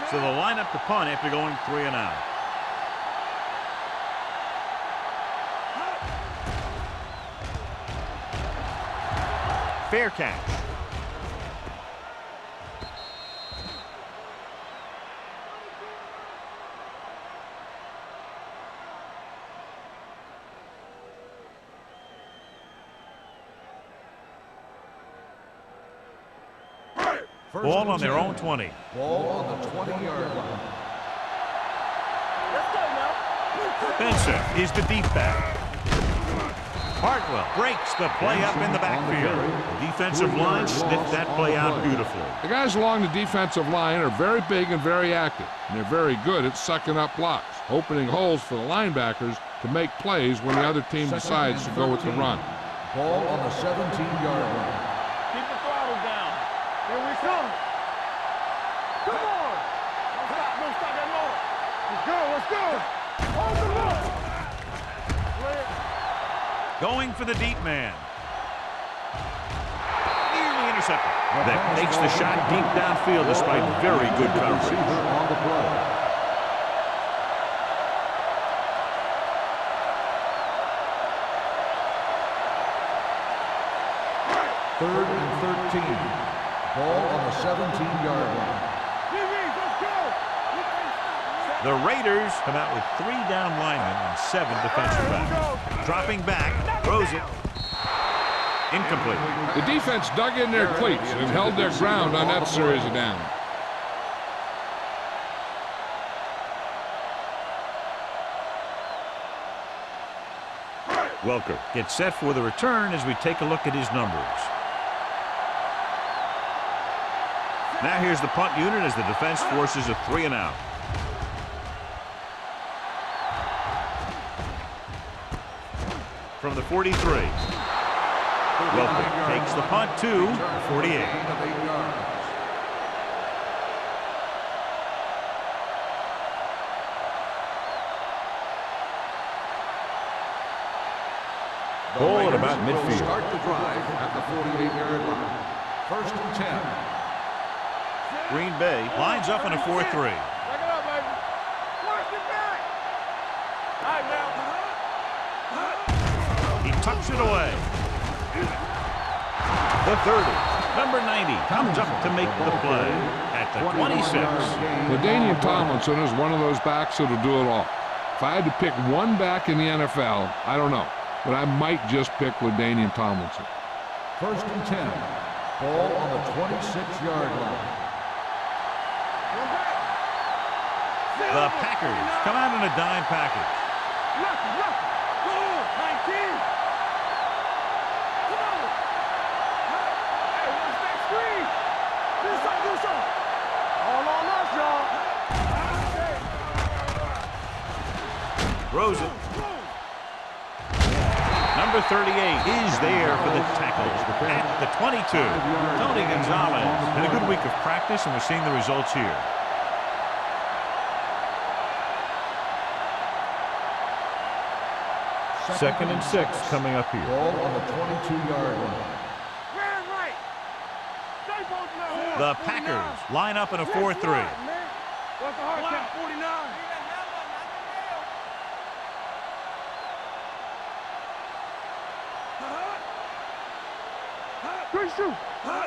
So they'll line up to punt after going 3 and out. Fair catch. Ball on their own 20. Ball on the 20-yard line. Let's go now. Benson is the deep back. Hartwell breaks the play up in the backfield. The defensive line sniffed that play out beautifully. The guys along the defensive line are very big and very active, and they're very good at sucking up blocks, opening holes for the linebackers to make plays when the other team decides to go with the run. Ball on the 17-yard line. Keep the throttle down. Here we come. Come on. Don't stop that motor. Let's go. Hold the look. Going for the deep man. Nearly intercepted. That takes the shot deep downfield despite very good coverage. On the play. Third and 13. Ball on the 17-yard line. The Raiders come out with 3 down linemen and 7 defensive backs. Dropping back, throws it. Incomplete. The defense dug in their cleats and held their ground on that series of downs. Welker gets set for the return as we take a look at his numbers. Now here's the punt unit as the defense forces a 3 and out. From the 43. Welker takes the punt to 48. Ball at about midfield. Start the drive at the 48-yard line. First and 10. Green Bay lines up in a 4-3. Back it up, baby. Watch it back. All right, now. He tucks it away. The 30. Number 90 comes up to make the play at the 26. LaDainian Tomlinson is one of those backs that'll do it all. If I had to pick one back in the NFL, I don't know, but I might just pick LaDainian Tomlinson. First and 10. Ball on the 26-yard line. The Packers come out in a dime package. Go, 19. Come on. Hey, what's that screen? Do something. All on us, y'all. Throws it. Number 38 is there for the tackle at the 22. Tony Gonzalez had a good week of practice, and we're seeing the results here. Second and 6 coming up here. Ball on the 22-yard line. Right. The Packers line up in a 4-3. What's the hard count? 49. Good shoot.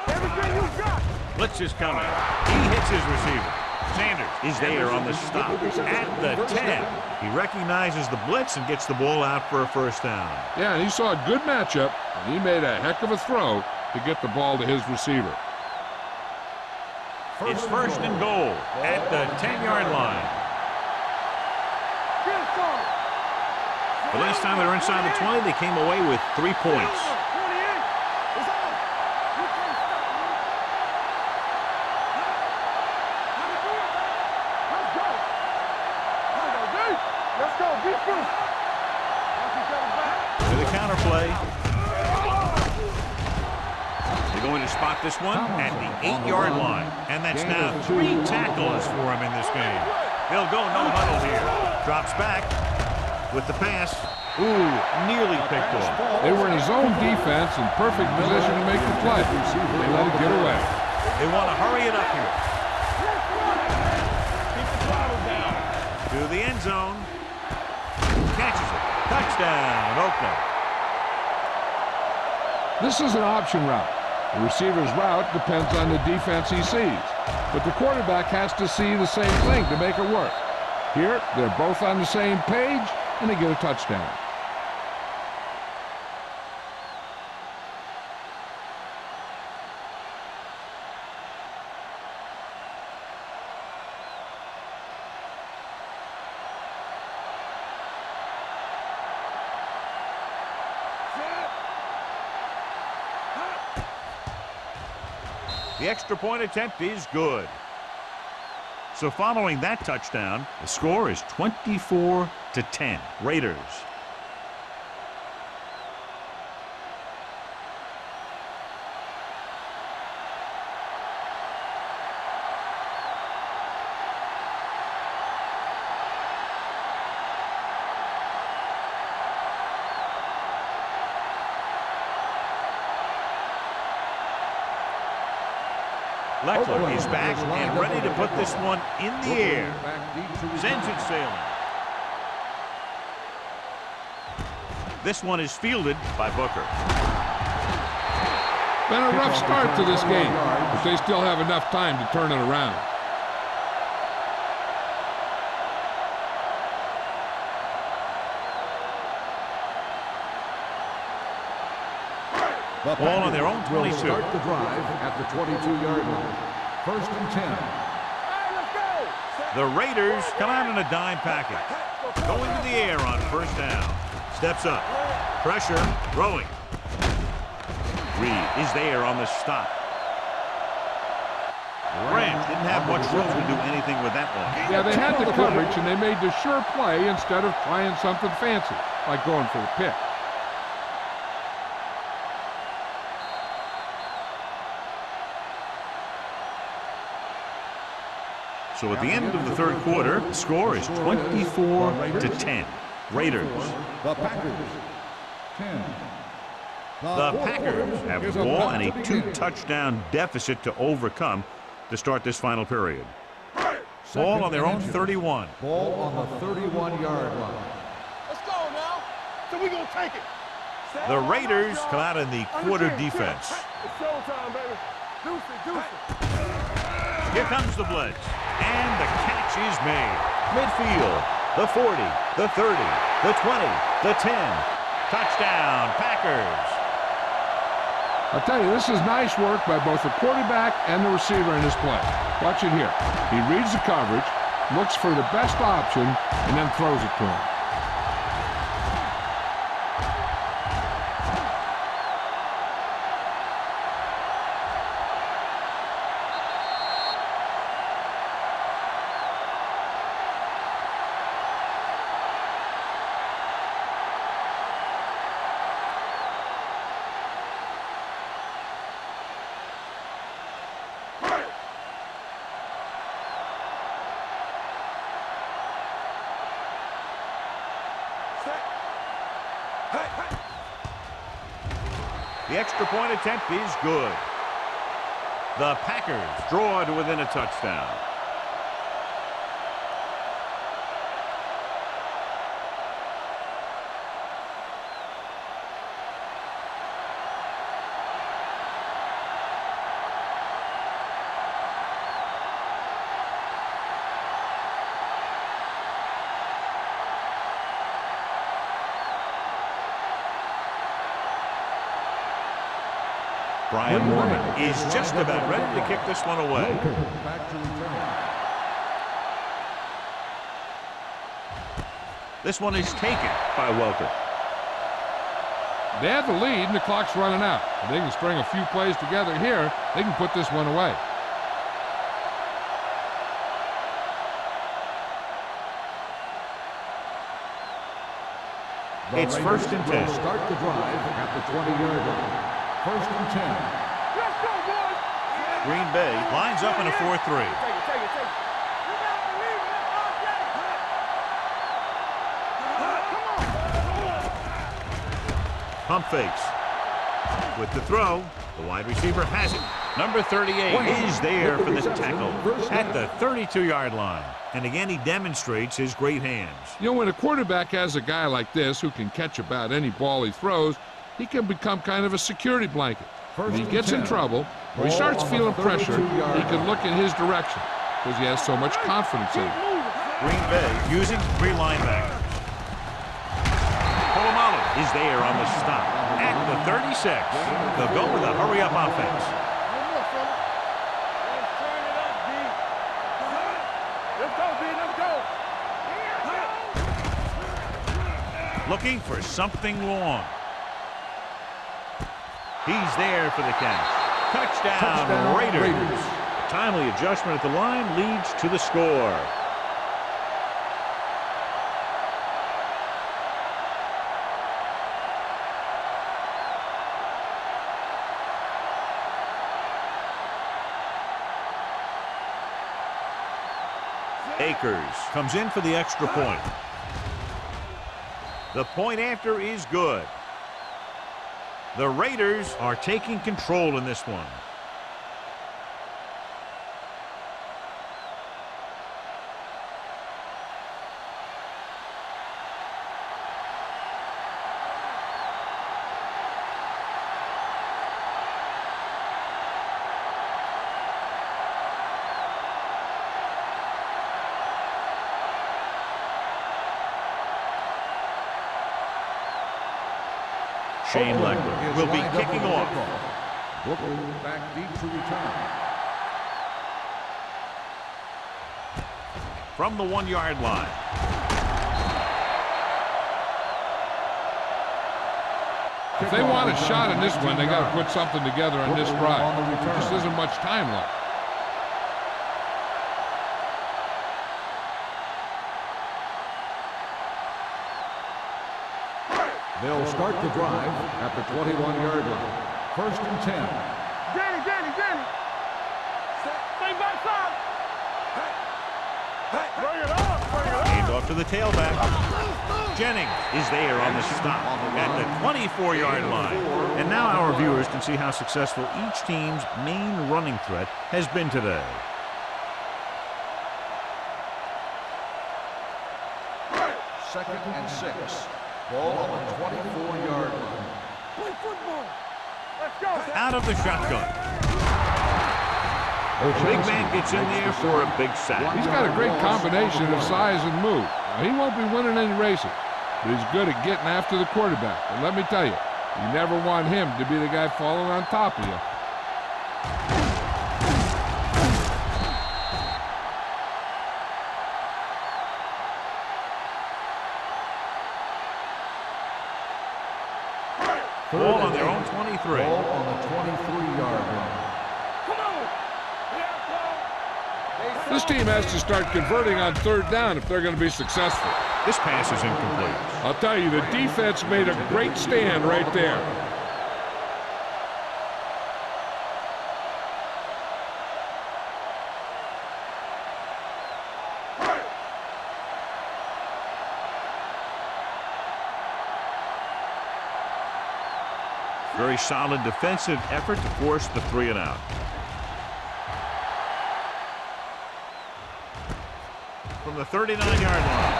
Everything you got. Blitz is coming. He hits his receiver. Sanders is there on the stop at the 10. He recognizes the blitz and gets the ball out for a first down. Yeah, and he saw a good matchup, and he made a heck of a throw to get the ball to his receiver. It's first and goal at the 10-yard line. The last time they were inside the 20, they came away with 3 points. To the counter play. They're going to spot this one at the 8-yard line. And that's now 3 tackles for him in this game. They'll go no huddle here. Drops back with the pass. Ooh, nearly picked off. They were in his own defense in perfect position to make the play. They let it get away. They want to hurry it up here. Keep the throttle down. To the end zone. Catches it. Touchdown, Oakland. This is an option route. The receiver's route depends on the defense he sees. But the quarterback has to see the same thing to make it work. Here, they're both on the same page, and they get a touchdown. The extra point attempt is good. So following that touchdown, the score is 24-10. Raiders. Leckler is back and ready to put this one in the air. Sends it sailing. This one is fielded by Booker. Been a rough start to this game, but they still have enough time to turn it around. The Ball on their own will 22. start the drive at the 22-yard line. First and 10. Hey, let's go. The Raiders come out in a dime package. Going to the air on first down. Steps up. Pressure. Throwing. Reed is there on the stop. Rams didn't have much room to do anything with that one. Yeah, they had the coverage, and they made the sure play instead of trying something fancy, like going for the pick. So at the end of the third quarter, the score is 24-10. Raiders. The Packers. 10. The Packers have the ball and a 2-touchdown deficit to overcome to start this final period. Ball on their own 31. Ball on the 31-yard line. Let's go now. So we gonna take it. The Raiders come out in the quarter defense. It's showtime, baby. Deuce it. Here comes the blitz. And the catch is made. Midfield, the 40, the 30, the 20, the 10. Touchdown, Packers. I'll tell you, this is nice work by both the quarterback and the receiver in this play. Watch it here. He reads the coverage, looks for the best option, and then throws it to him. The extra point attempt is good. The Packers draw to within a touchdown. Brian Morgan is just about ready to kick this one away. Back to return. This one is taken by Welker. They have the lead, and the clock's running out. If they can string a few plays together here, they can put this one away. It's first and 10. Start the drive at the 20-yard line. First and 10. Let's go, boys. Green Bay lines up in a 4-3. Take it. You gotta believe it. Come on. Pump fakes. With the throw, the wide receiver has it. Number 38 is there for the tackle at the 32-yard line. And again, he demonstrates his great hands. You know, when a quarterback has a guy like this who can catch about any ball he throws, he can become kind of a security blanket. When he gets in trouble, or he starts feeling pressure, he can look in his direction because he has so much confidence in him. Green Bay using 3 linebackers. Polamalu is there on the stop at the 36. They'll go with a hurry-up offense. One more, fella. Let's turn it up, D. Let's go, D. Let's go. Looking for something long. He's there for the catch. Touchdown, Raiders. Timely adjustment at the line leads to the score. Akers comes in for the extra point. The point after is good. The Raiders are taking control in this one. Shane Leckler will be kicking off. Booker back deep to return. From the 1-yard line. If they want a shot in this one, they got to put something together on this drive. There just isn't much time left. They'll start the drive at the 21-yard line. 1st and 10. Danny. Stay backside. Bring it up. Hands off to the tailback. Jennings is there on the stop at the 24-yard line. And now our viewers can see how successful each team's main running threat has been today. Second and 6. Ball on the 24-yard line. Play football. Let's go. Out of the shotgun. The big man gets in there for a big sack. He's got a great combination of size and move. Now, he won't be winning any races, but he's good at getting after the quarterback. And let me tell you, you never want him to be the guy falling on top of you. Ball on their own 23. Ball on the 23-yard line. Come on. This team has to start converting on 3rd down if they're going to be successful. This pass is incomplete. I'll tell you, the defense made a great stand right there. Very solid defensive effort to force the 3-and-out. From the 39-yard line.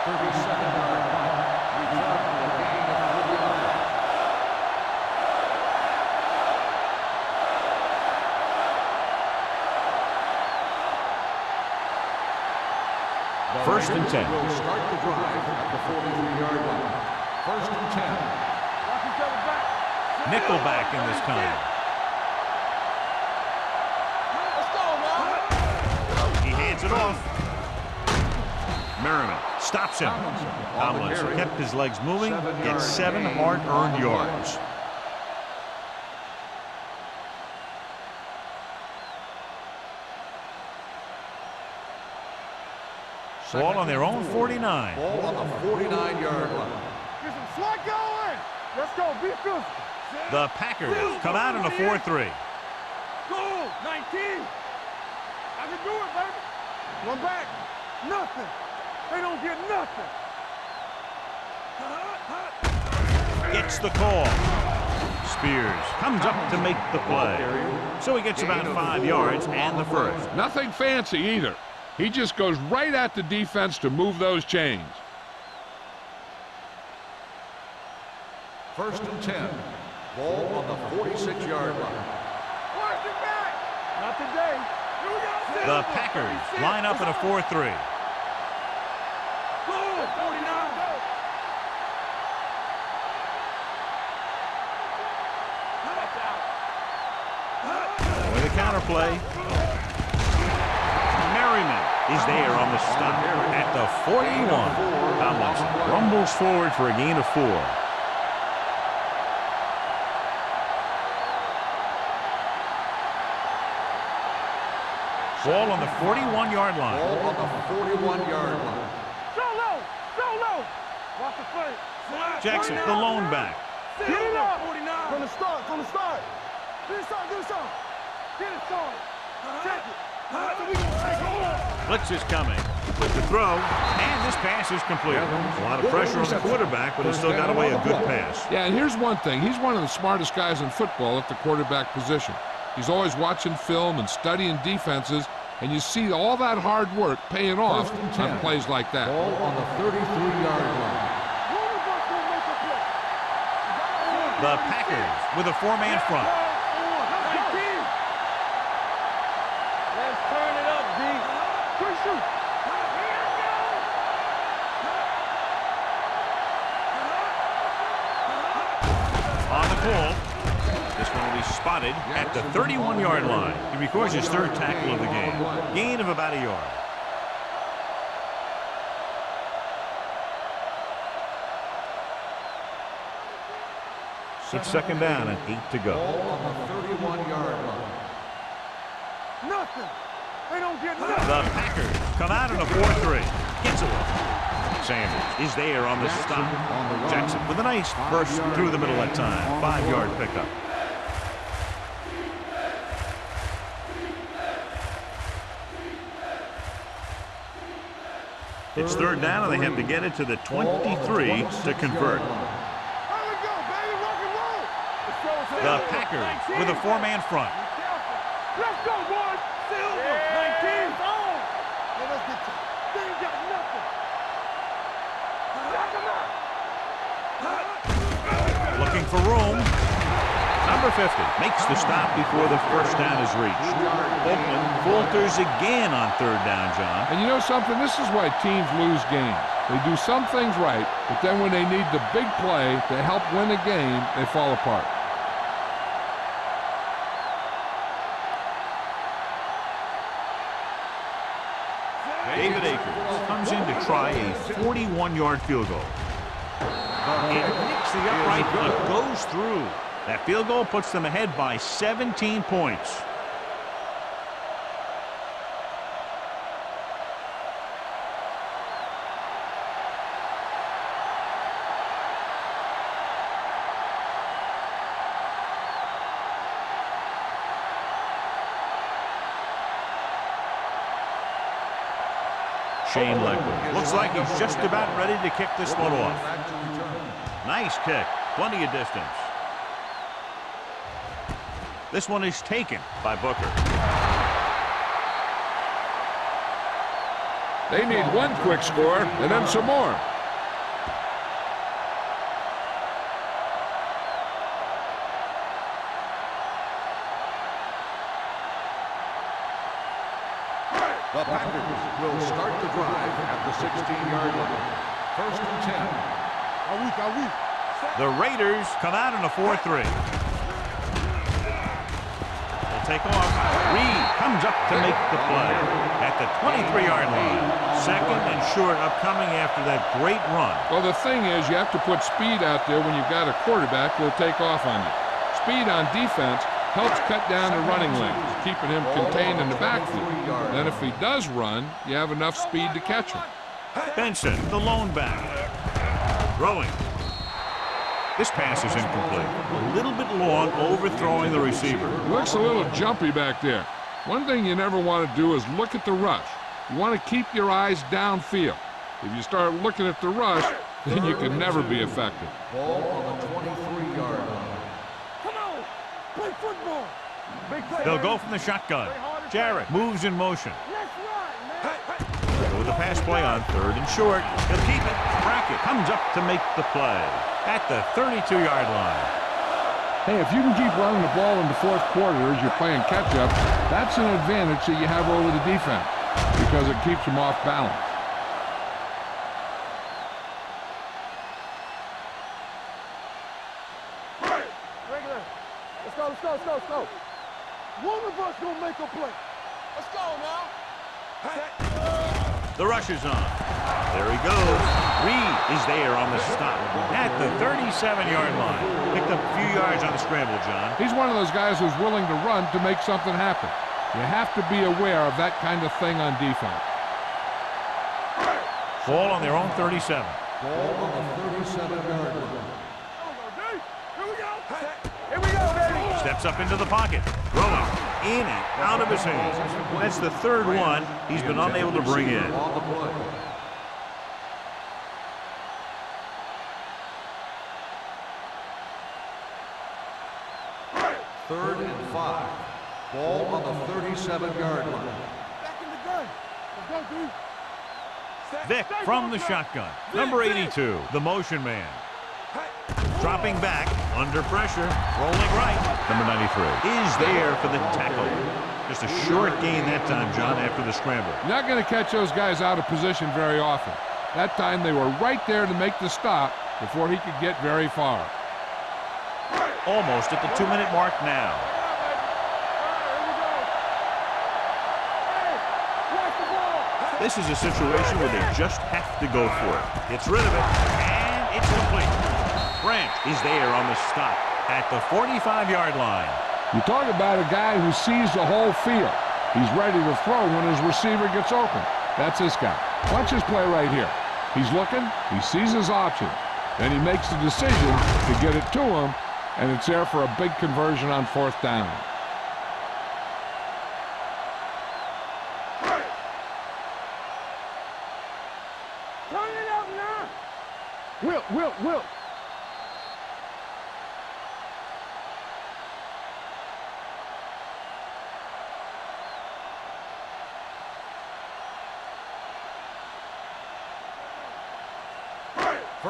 37-yard line. Return for a gain of 39. First and 10. Will start the drive at the 43-yard line. 1st and 10. Watch each other back. Nickelback in this time. Let's go, man. He hands it off. Merriman stops him. Tomlinson kept his legs moving, gets 7 hard-earned yards. Ball on their own 49. Ball on the 49-yard line. Get some slack going. Let's go. Be physical. The Packers come out in a 4-3. Go. 19. I can do it, baby. One back. Nothing. They don't get nothing. Gets the call. Spears comes up to make the play. So he gets about 5 yards and the first. Nothing fancy either. He just goes right at the defense to move those chains. 1st and 10. Ball on the 46-yard line. Watch it back. Not today. Here we go. The Packers line up in a 4-3. Go. 49. Go. With a counterplay. Merriman is there on the stop at the 41. Tomlinson rumbles forward for a gain of 4. Ball on the 41-yard line. Ball on the 41-yard line. So low. Watch the play. Jackson, the lone back. Get it up. From the start. Get it on. Check it. So we gonna take over. Blitz is coming. With the throw, and this pass is complete. A lot of pressure on the quarterback, but he's still got away a good pass. Yeah, and here's one thing. He's one of the smartest guys in football at the quarterback position. He's always watching film and studying defenses, and you see all that hard work paying off on plays like that. Ball on the 33-yard line. One of us gonna make a play. The Packers with a 4-man front. 19. Let's turn it up, D. Quick shoot. On the call. This one will be spotted at the 31-yard line. He records his third tackle of the game. Gain of about a yard. It's second down and 8 to go. Ball on the 31-yard line. Nothing. They don't get nothing. The Packers come out in a 4-3. Gets away. Sanders is there on the stop. Jackson with a nice burst through the middle that time. 5-yard pickup. It's third down, and they have to get it to the 23 to convert. The Packers with a 4-man front. Let's go, boys. Silver. 19. On. Let's get to it. They ain't got nothing. Knock 'em out. Looking for room. Number 50 makes the stop before the first down is reached. Oakland falters again on third down, John. And you know something? This is why teams lose games. They do some things right, but then when they need the big play to help win a game, they fall apart. David Akers comes in to try a 41-yard field goal. It nicks the upright, but goes through. That field goal puts them ahead by 17 points. Shane Leclerc looks like he's just about ready to kick this one off. Nice kick. Plenty of distance. This one is taken by Booker. They need one quick score and then some more. The Packers will start the drive at the 16-yard line. First and 10. The Raiders come out in a 4-3. They'll take off. Reed comes up to make the play at the 23-yard line. Second and short upcoming after that great run. Well, the thing is, you have to put speed out there when you've got a quarterback who'll take off on you. Speed on defense helps cut down the running lanes, keeping him contained in the backfield. Then if he does run, you have enough speed to catch him. Benson, the lone back. Throwing. This pass is incomplete. A little bit long, overthrowing the receiver. Looks a little jumpy back there. One thing you never want to do is look at the rush. You want to keep your eyes downfield. If you start looking at the rush, then you can never be effective. Ball on the 23-yard line. Play football. They'll go from the shotgun. Jarrett moves in motion. Let's run, man. With the pass play on third and short. He'll keep it. Brackett comes up to make the play at the 32-yard line. Hey, if you can keep running the ball in the fourth quarter as you're playing catch-up, that's an advantage that you have over the defense because it keeps them off balance. Let's go. One of us gonna make a play. Let's go now. The rush is on. There he goes. Reed is there on the stop at the 37-yard line. Picked up a few yards on the scramble, John. He's one of those guys who's willing to run to make something happen. You have to be aware of that kind of thing on defense. Ball on their own 37. Ball on the 37-yard line. Here we go, baby. Steps up into the pocket. Throwing in and out of his hands. That's the third one he's been unable to bring in. On the play. Third and 5. Ball on the 37-yard line. Back in the gun. Let's go, dude. Vic from the shotgun. Number 82, the motion man. Dropping back, under pressure, rolling right. Number 93 is there for the tackle. Just a short gain that time, John, after the scramble. You're not going to catch those guys out of position very often. That time they were right there to make the stop before he could get very far. Almost at the 2-minute mark now. This is a situation where they just have to go for it. It's rid of it, and it's complete. Branch is there on the stop at the 45-yard line. You talk about a guy who sees the whole field. He's ready to throw when his receiver gets open. That's this guy. Watch his play right here. He's looking, he sees his option, and he makes the decision to get it to him, and it's there for a big conversion on 4th down. Turn it up now. Will.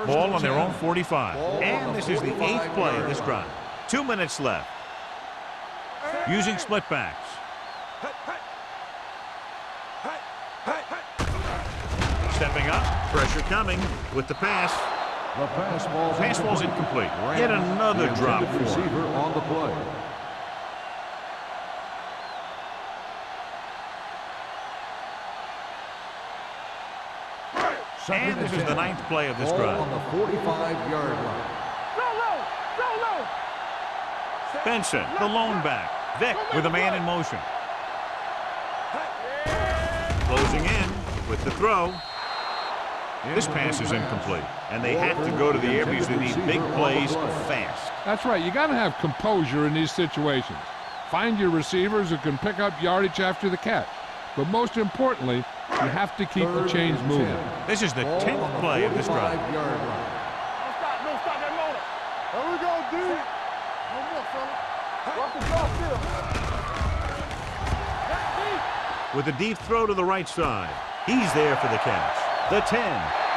Ball on their own 45. And this is the 8th play of this drive. 2 minutes left. Using split backs. Stepping up. Pressure coming with the pass. The Pass ball's incomplete. Yet another drop for him. receiver on the play. And this is the 9th play of this Ball drive. on the 45-yard line. Go low. Benson, the lone back. Vick with a man in motion. Closing in with the throw. This pass is incomplete, and they have to go to the air because they need big plays fast. That's right. You got to have composure in these situations. Find your receivers who can pick up yardage after the catch. But most importantly, you have to keep the chains moving. This is the 10th play of this drive. Don't stop that motor. There we go, dude. No more, fella. Rock the ball still. With a deep throw to the right side. He's there for the catch. The 10.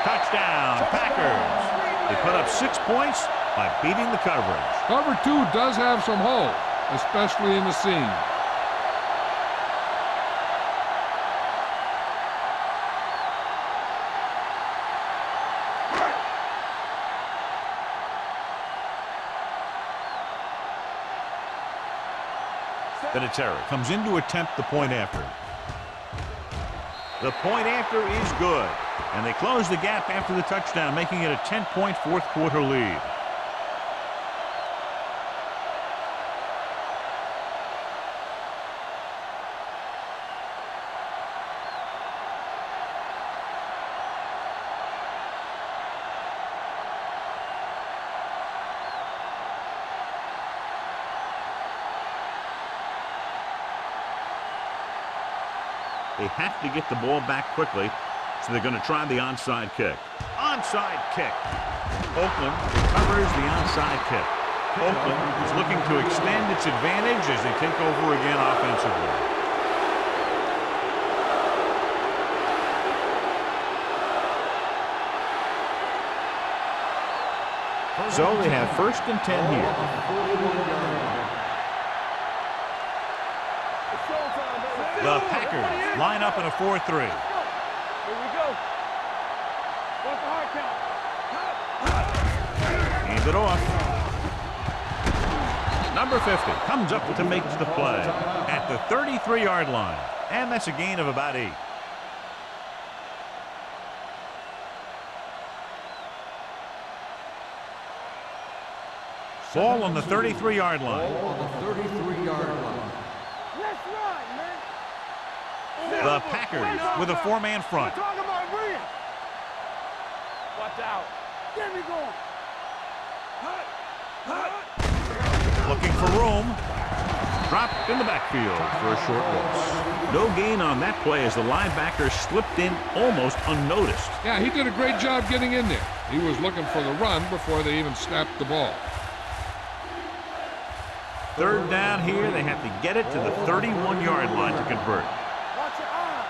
Touchdown, Packers. They put up 6 points by beating the coverage. Cover 2 does have some holes, especially in the seam. Vinatieri comes in to attempt the point after. The point after is good. And they close the gap after the touchdown, making it a 10-point fourth quarter lead. They have to get the ball back quickly, so they're going to try the onside kick. Onside kick. Oakland recovers the onside kick. Oakland is looking to extend its advantage as they take over again offensively. So they have 1st and 10 here. The Packers line up in a 4-3. Here we go. What's the hard count? Hands it off. Number 50 comes up to make the play at the 33-yard line. And that's a gain of about 8. Ball on the 33-yard line. Ball on the 33-yard line. Let's run, man. The Packers with a 4-man front. Talk about brilliant. Watch out. Get me going. Looking for room. Dropped in the backfield for a short loss. No gain on that play as the linebacker slipped in almost unnoticed. Yeah, he did a great job getting in there. He was looking for the run before they even snapped the ball. 3rd down here. They have to get it to the 31-yard line to convert. Watch your eyes.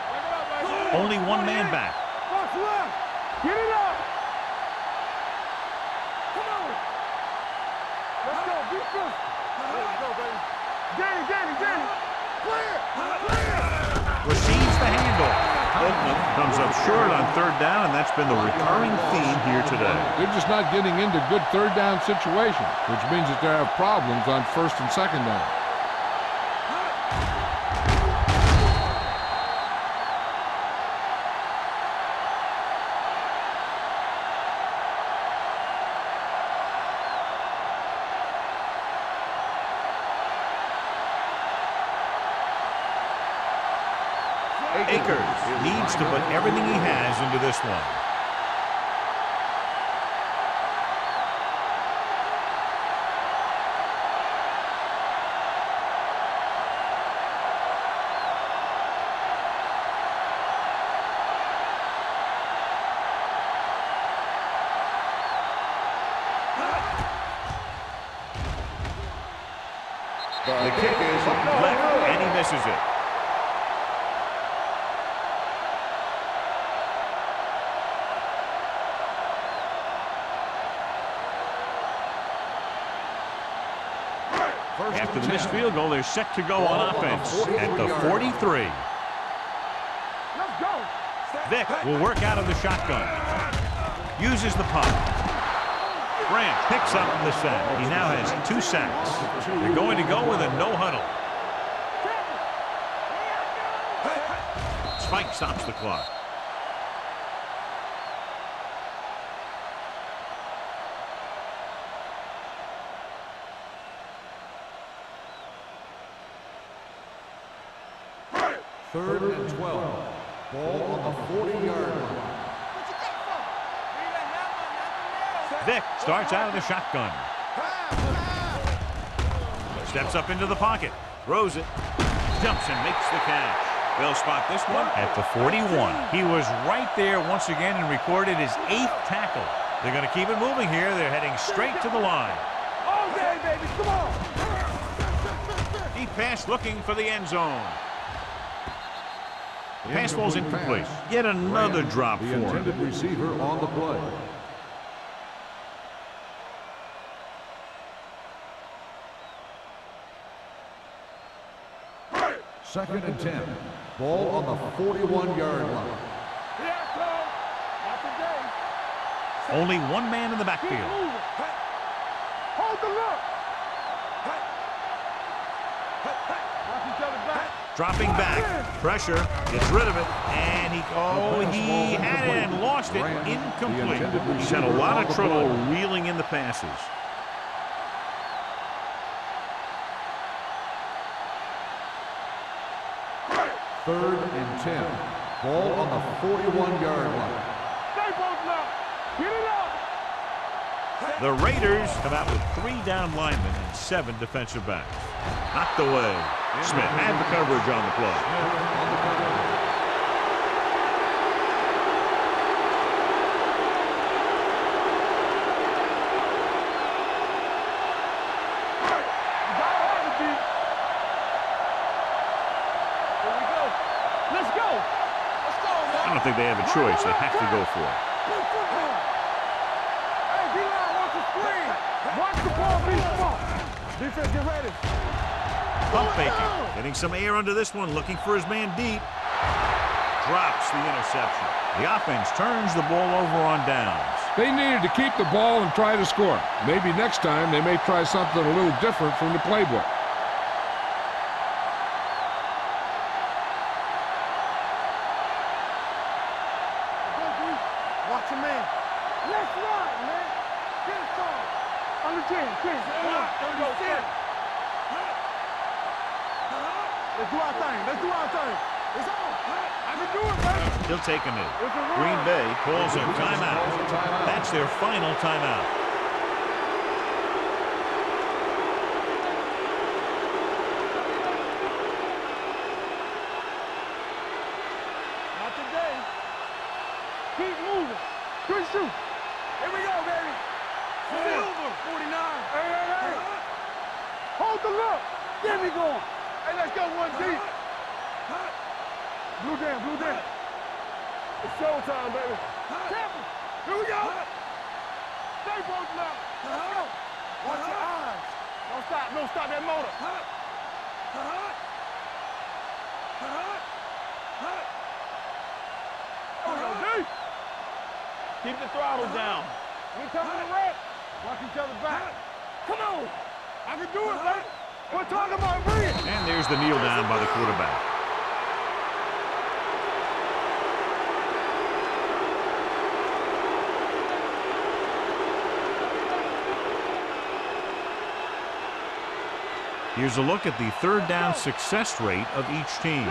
Back it up, right here. Only one man back. Watch left. Get it up. Come on. Let's go. Be first. Let's go, baby. Danny. Clear. receives the handoff. Oakland comes up short on third down, and that's been the recurring theme here today. They're just not getting into good third down situations, which means that they have problems on first and second down. Akers needs to put everything he has into this one. The kick is left, and he misses it. After the missed field goal, they're set to go on offense at the 43. Let's go. Vick will work out of the shotgun. Uses the punt. Grant picks up the sack. He now has 2 sacks. They're going to go with a no huddle. Spike stops the clock. Third and 12. Ball on the 40-yard line. Vick starts out of the shotgun. Steps up into the pocket. Throws it. Jumps and makes the catch. They'll spot this one at the 41. He was right there once again and recorded his 8th tackle. They're going to keep it moving here. They're heading straight to the line. All day, baby. Come on. Deep pass looking for the end zone. The pass ball's incomplete. Yet another drop for The him. intended receiver on the play. Second and 10. Ball on the 41-yard line. Here I come. Not today. Only one man in the Keep backfield. moving. Hold the look. Watch each other back. Dropping back. Pressure. Gets rid of it. And he had it and lost it. Incomplete. He's had a lot of trouble reeling in the passes. Third and 10. Ball on the 41-yard line. Stay both now. Get it up. The Raiders come out with 3 down linemen and 7 defensive backs. Knocked away. Smith had the coverage on the play. Let's go. Let's go, man. I don't think they have a choice. They have to go for it. Hey, D-line, watch the screen. Watch the ball be smart. Defense, get ready. Pump faking. Getting some air under this one. Looking for his man deep. Drops the interception. The offense turns the ball over on downs. They needed to keep the ball and try to score. Maybe next time they may try something a little different from the playbook. Watch your man. Let's run, man. Get it started. Under 10. There we go, 10. Let's do our thing. Let's do our thing. It's on. I can do it, baby. He'll take a knee. Green Bay calls a timeout. That's their final timeout. Not today. Keep moving. Good shoot. Here we go, baby. Silver. 49. Hey. Hold the look. Get me going. Hey, let's go one deep. Blue down. It's showtime, baby. Tampa. Here we go. Stay both now. Let's go. Watch your eyes. Don't stop that motor. Keep the throttle down. We come to the red. Watch each other back. Come on. I can do it, man. We're talking about bringing. And there's the kneel down by the quarterback. Here's a look at the third down success rate of each team.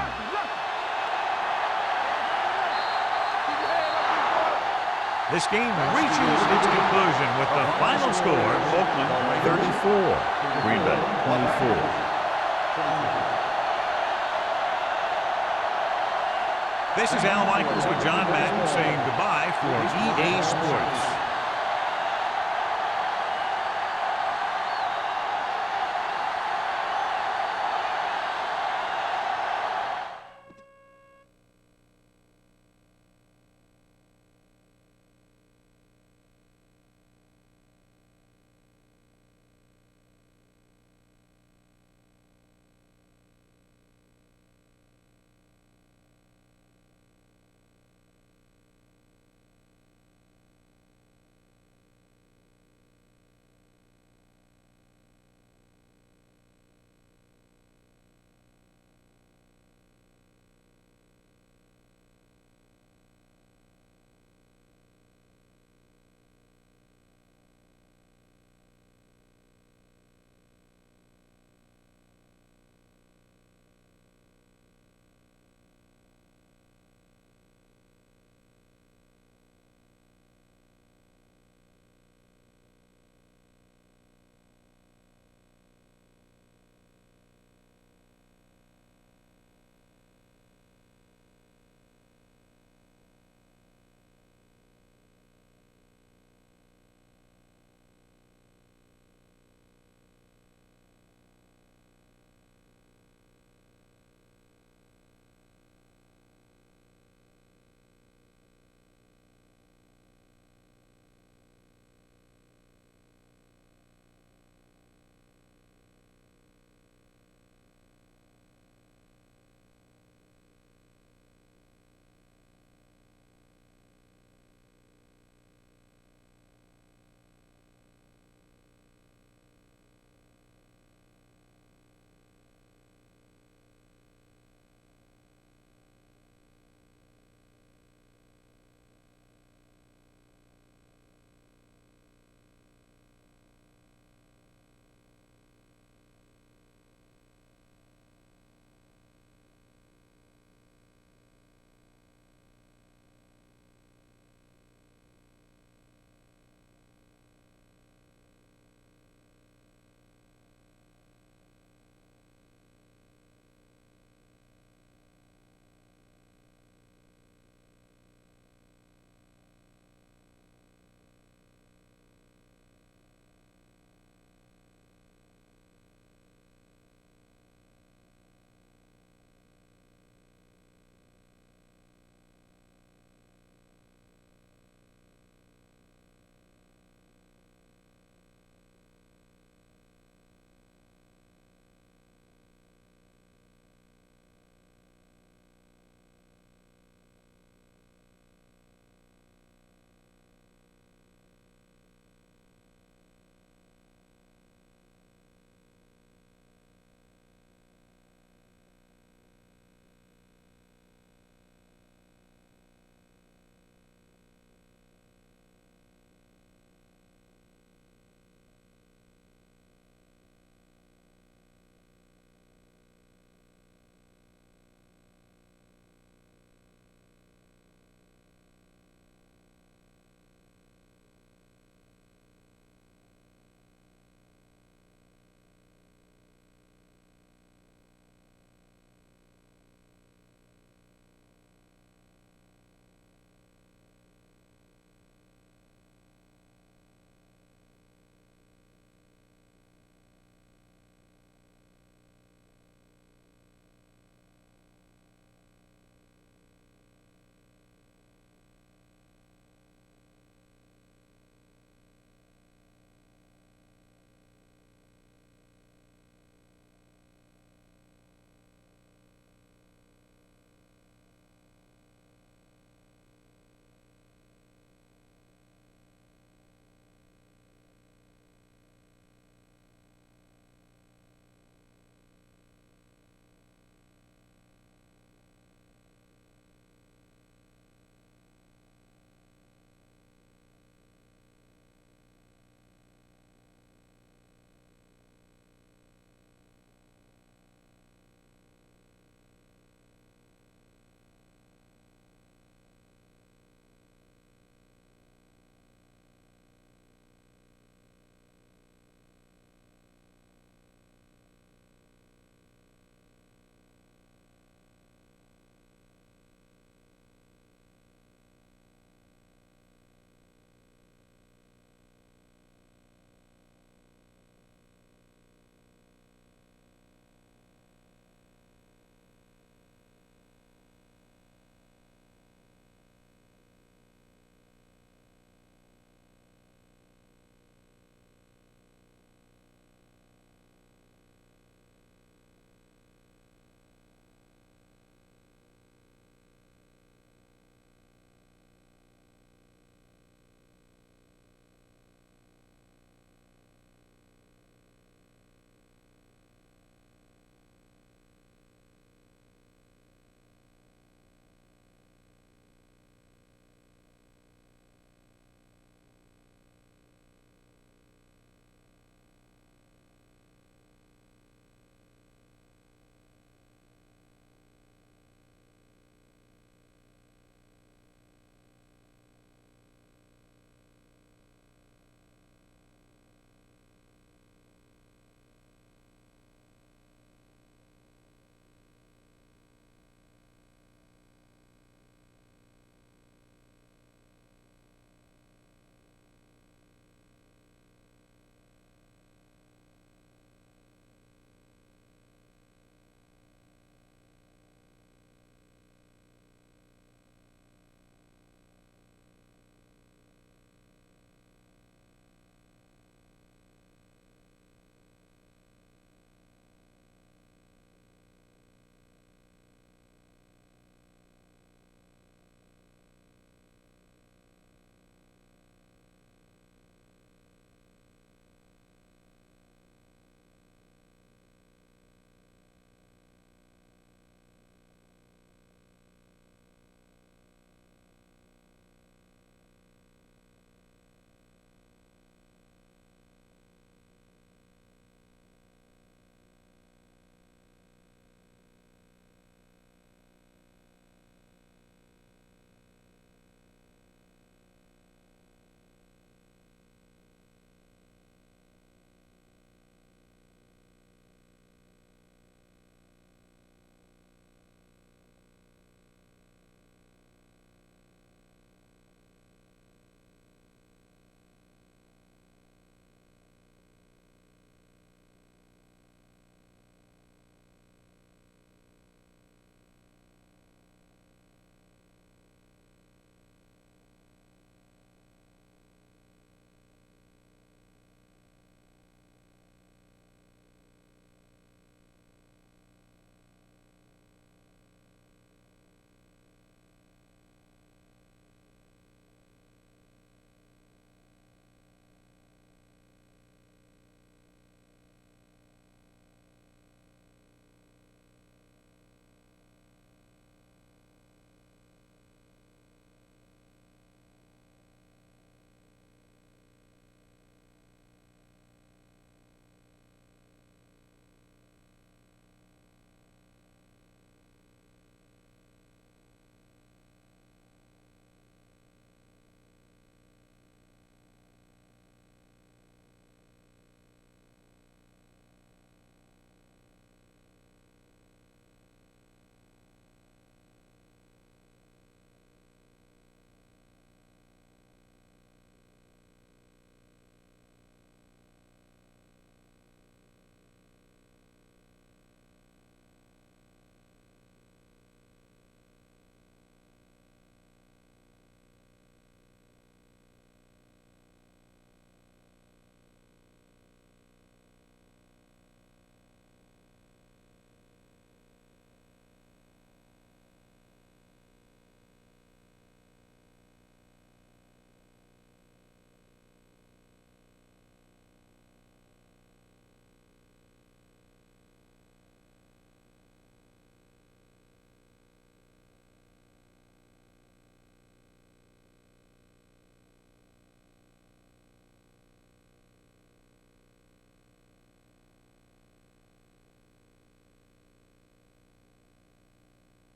This game reaches its conclusion with the final score, Oakland 34, Green Bay 24. This is Al Michaels with John Madden saying goodbye for EA Sports.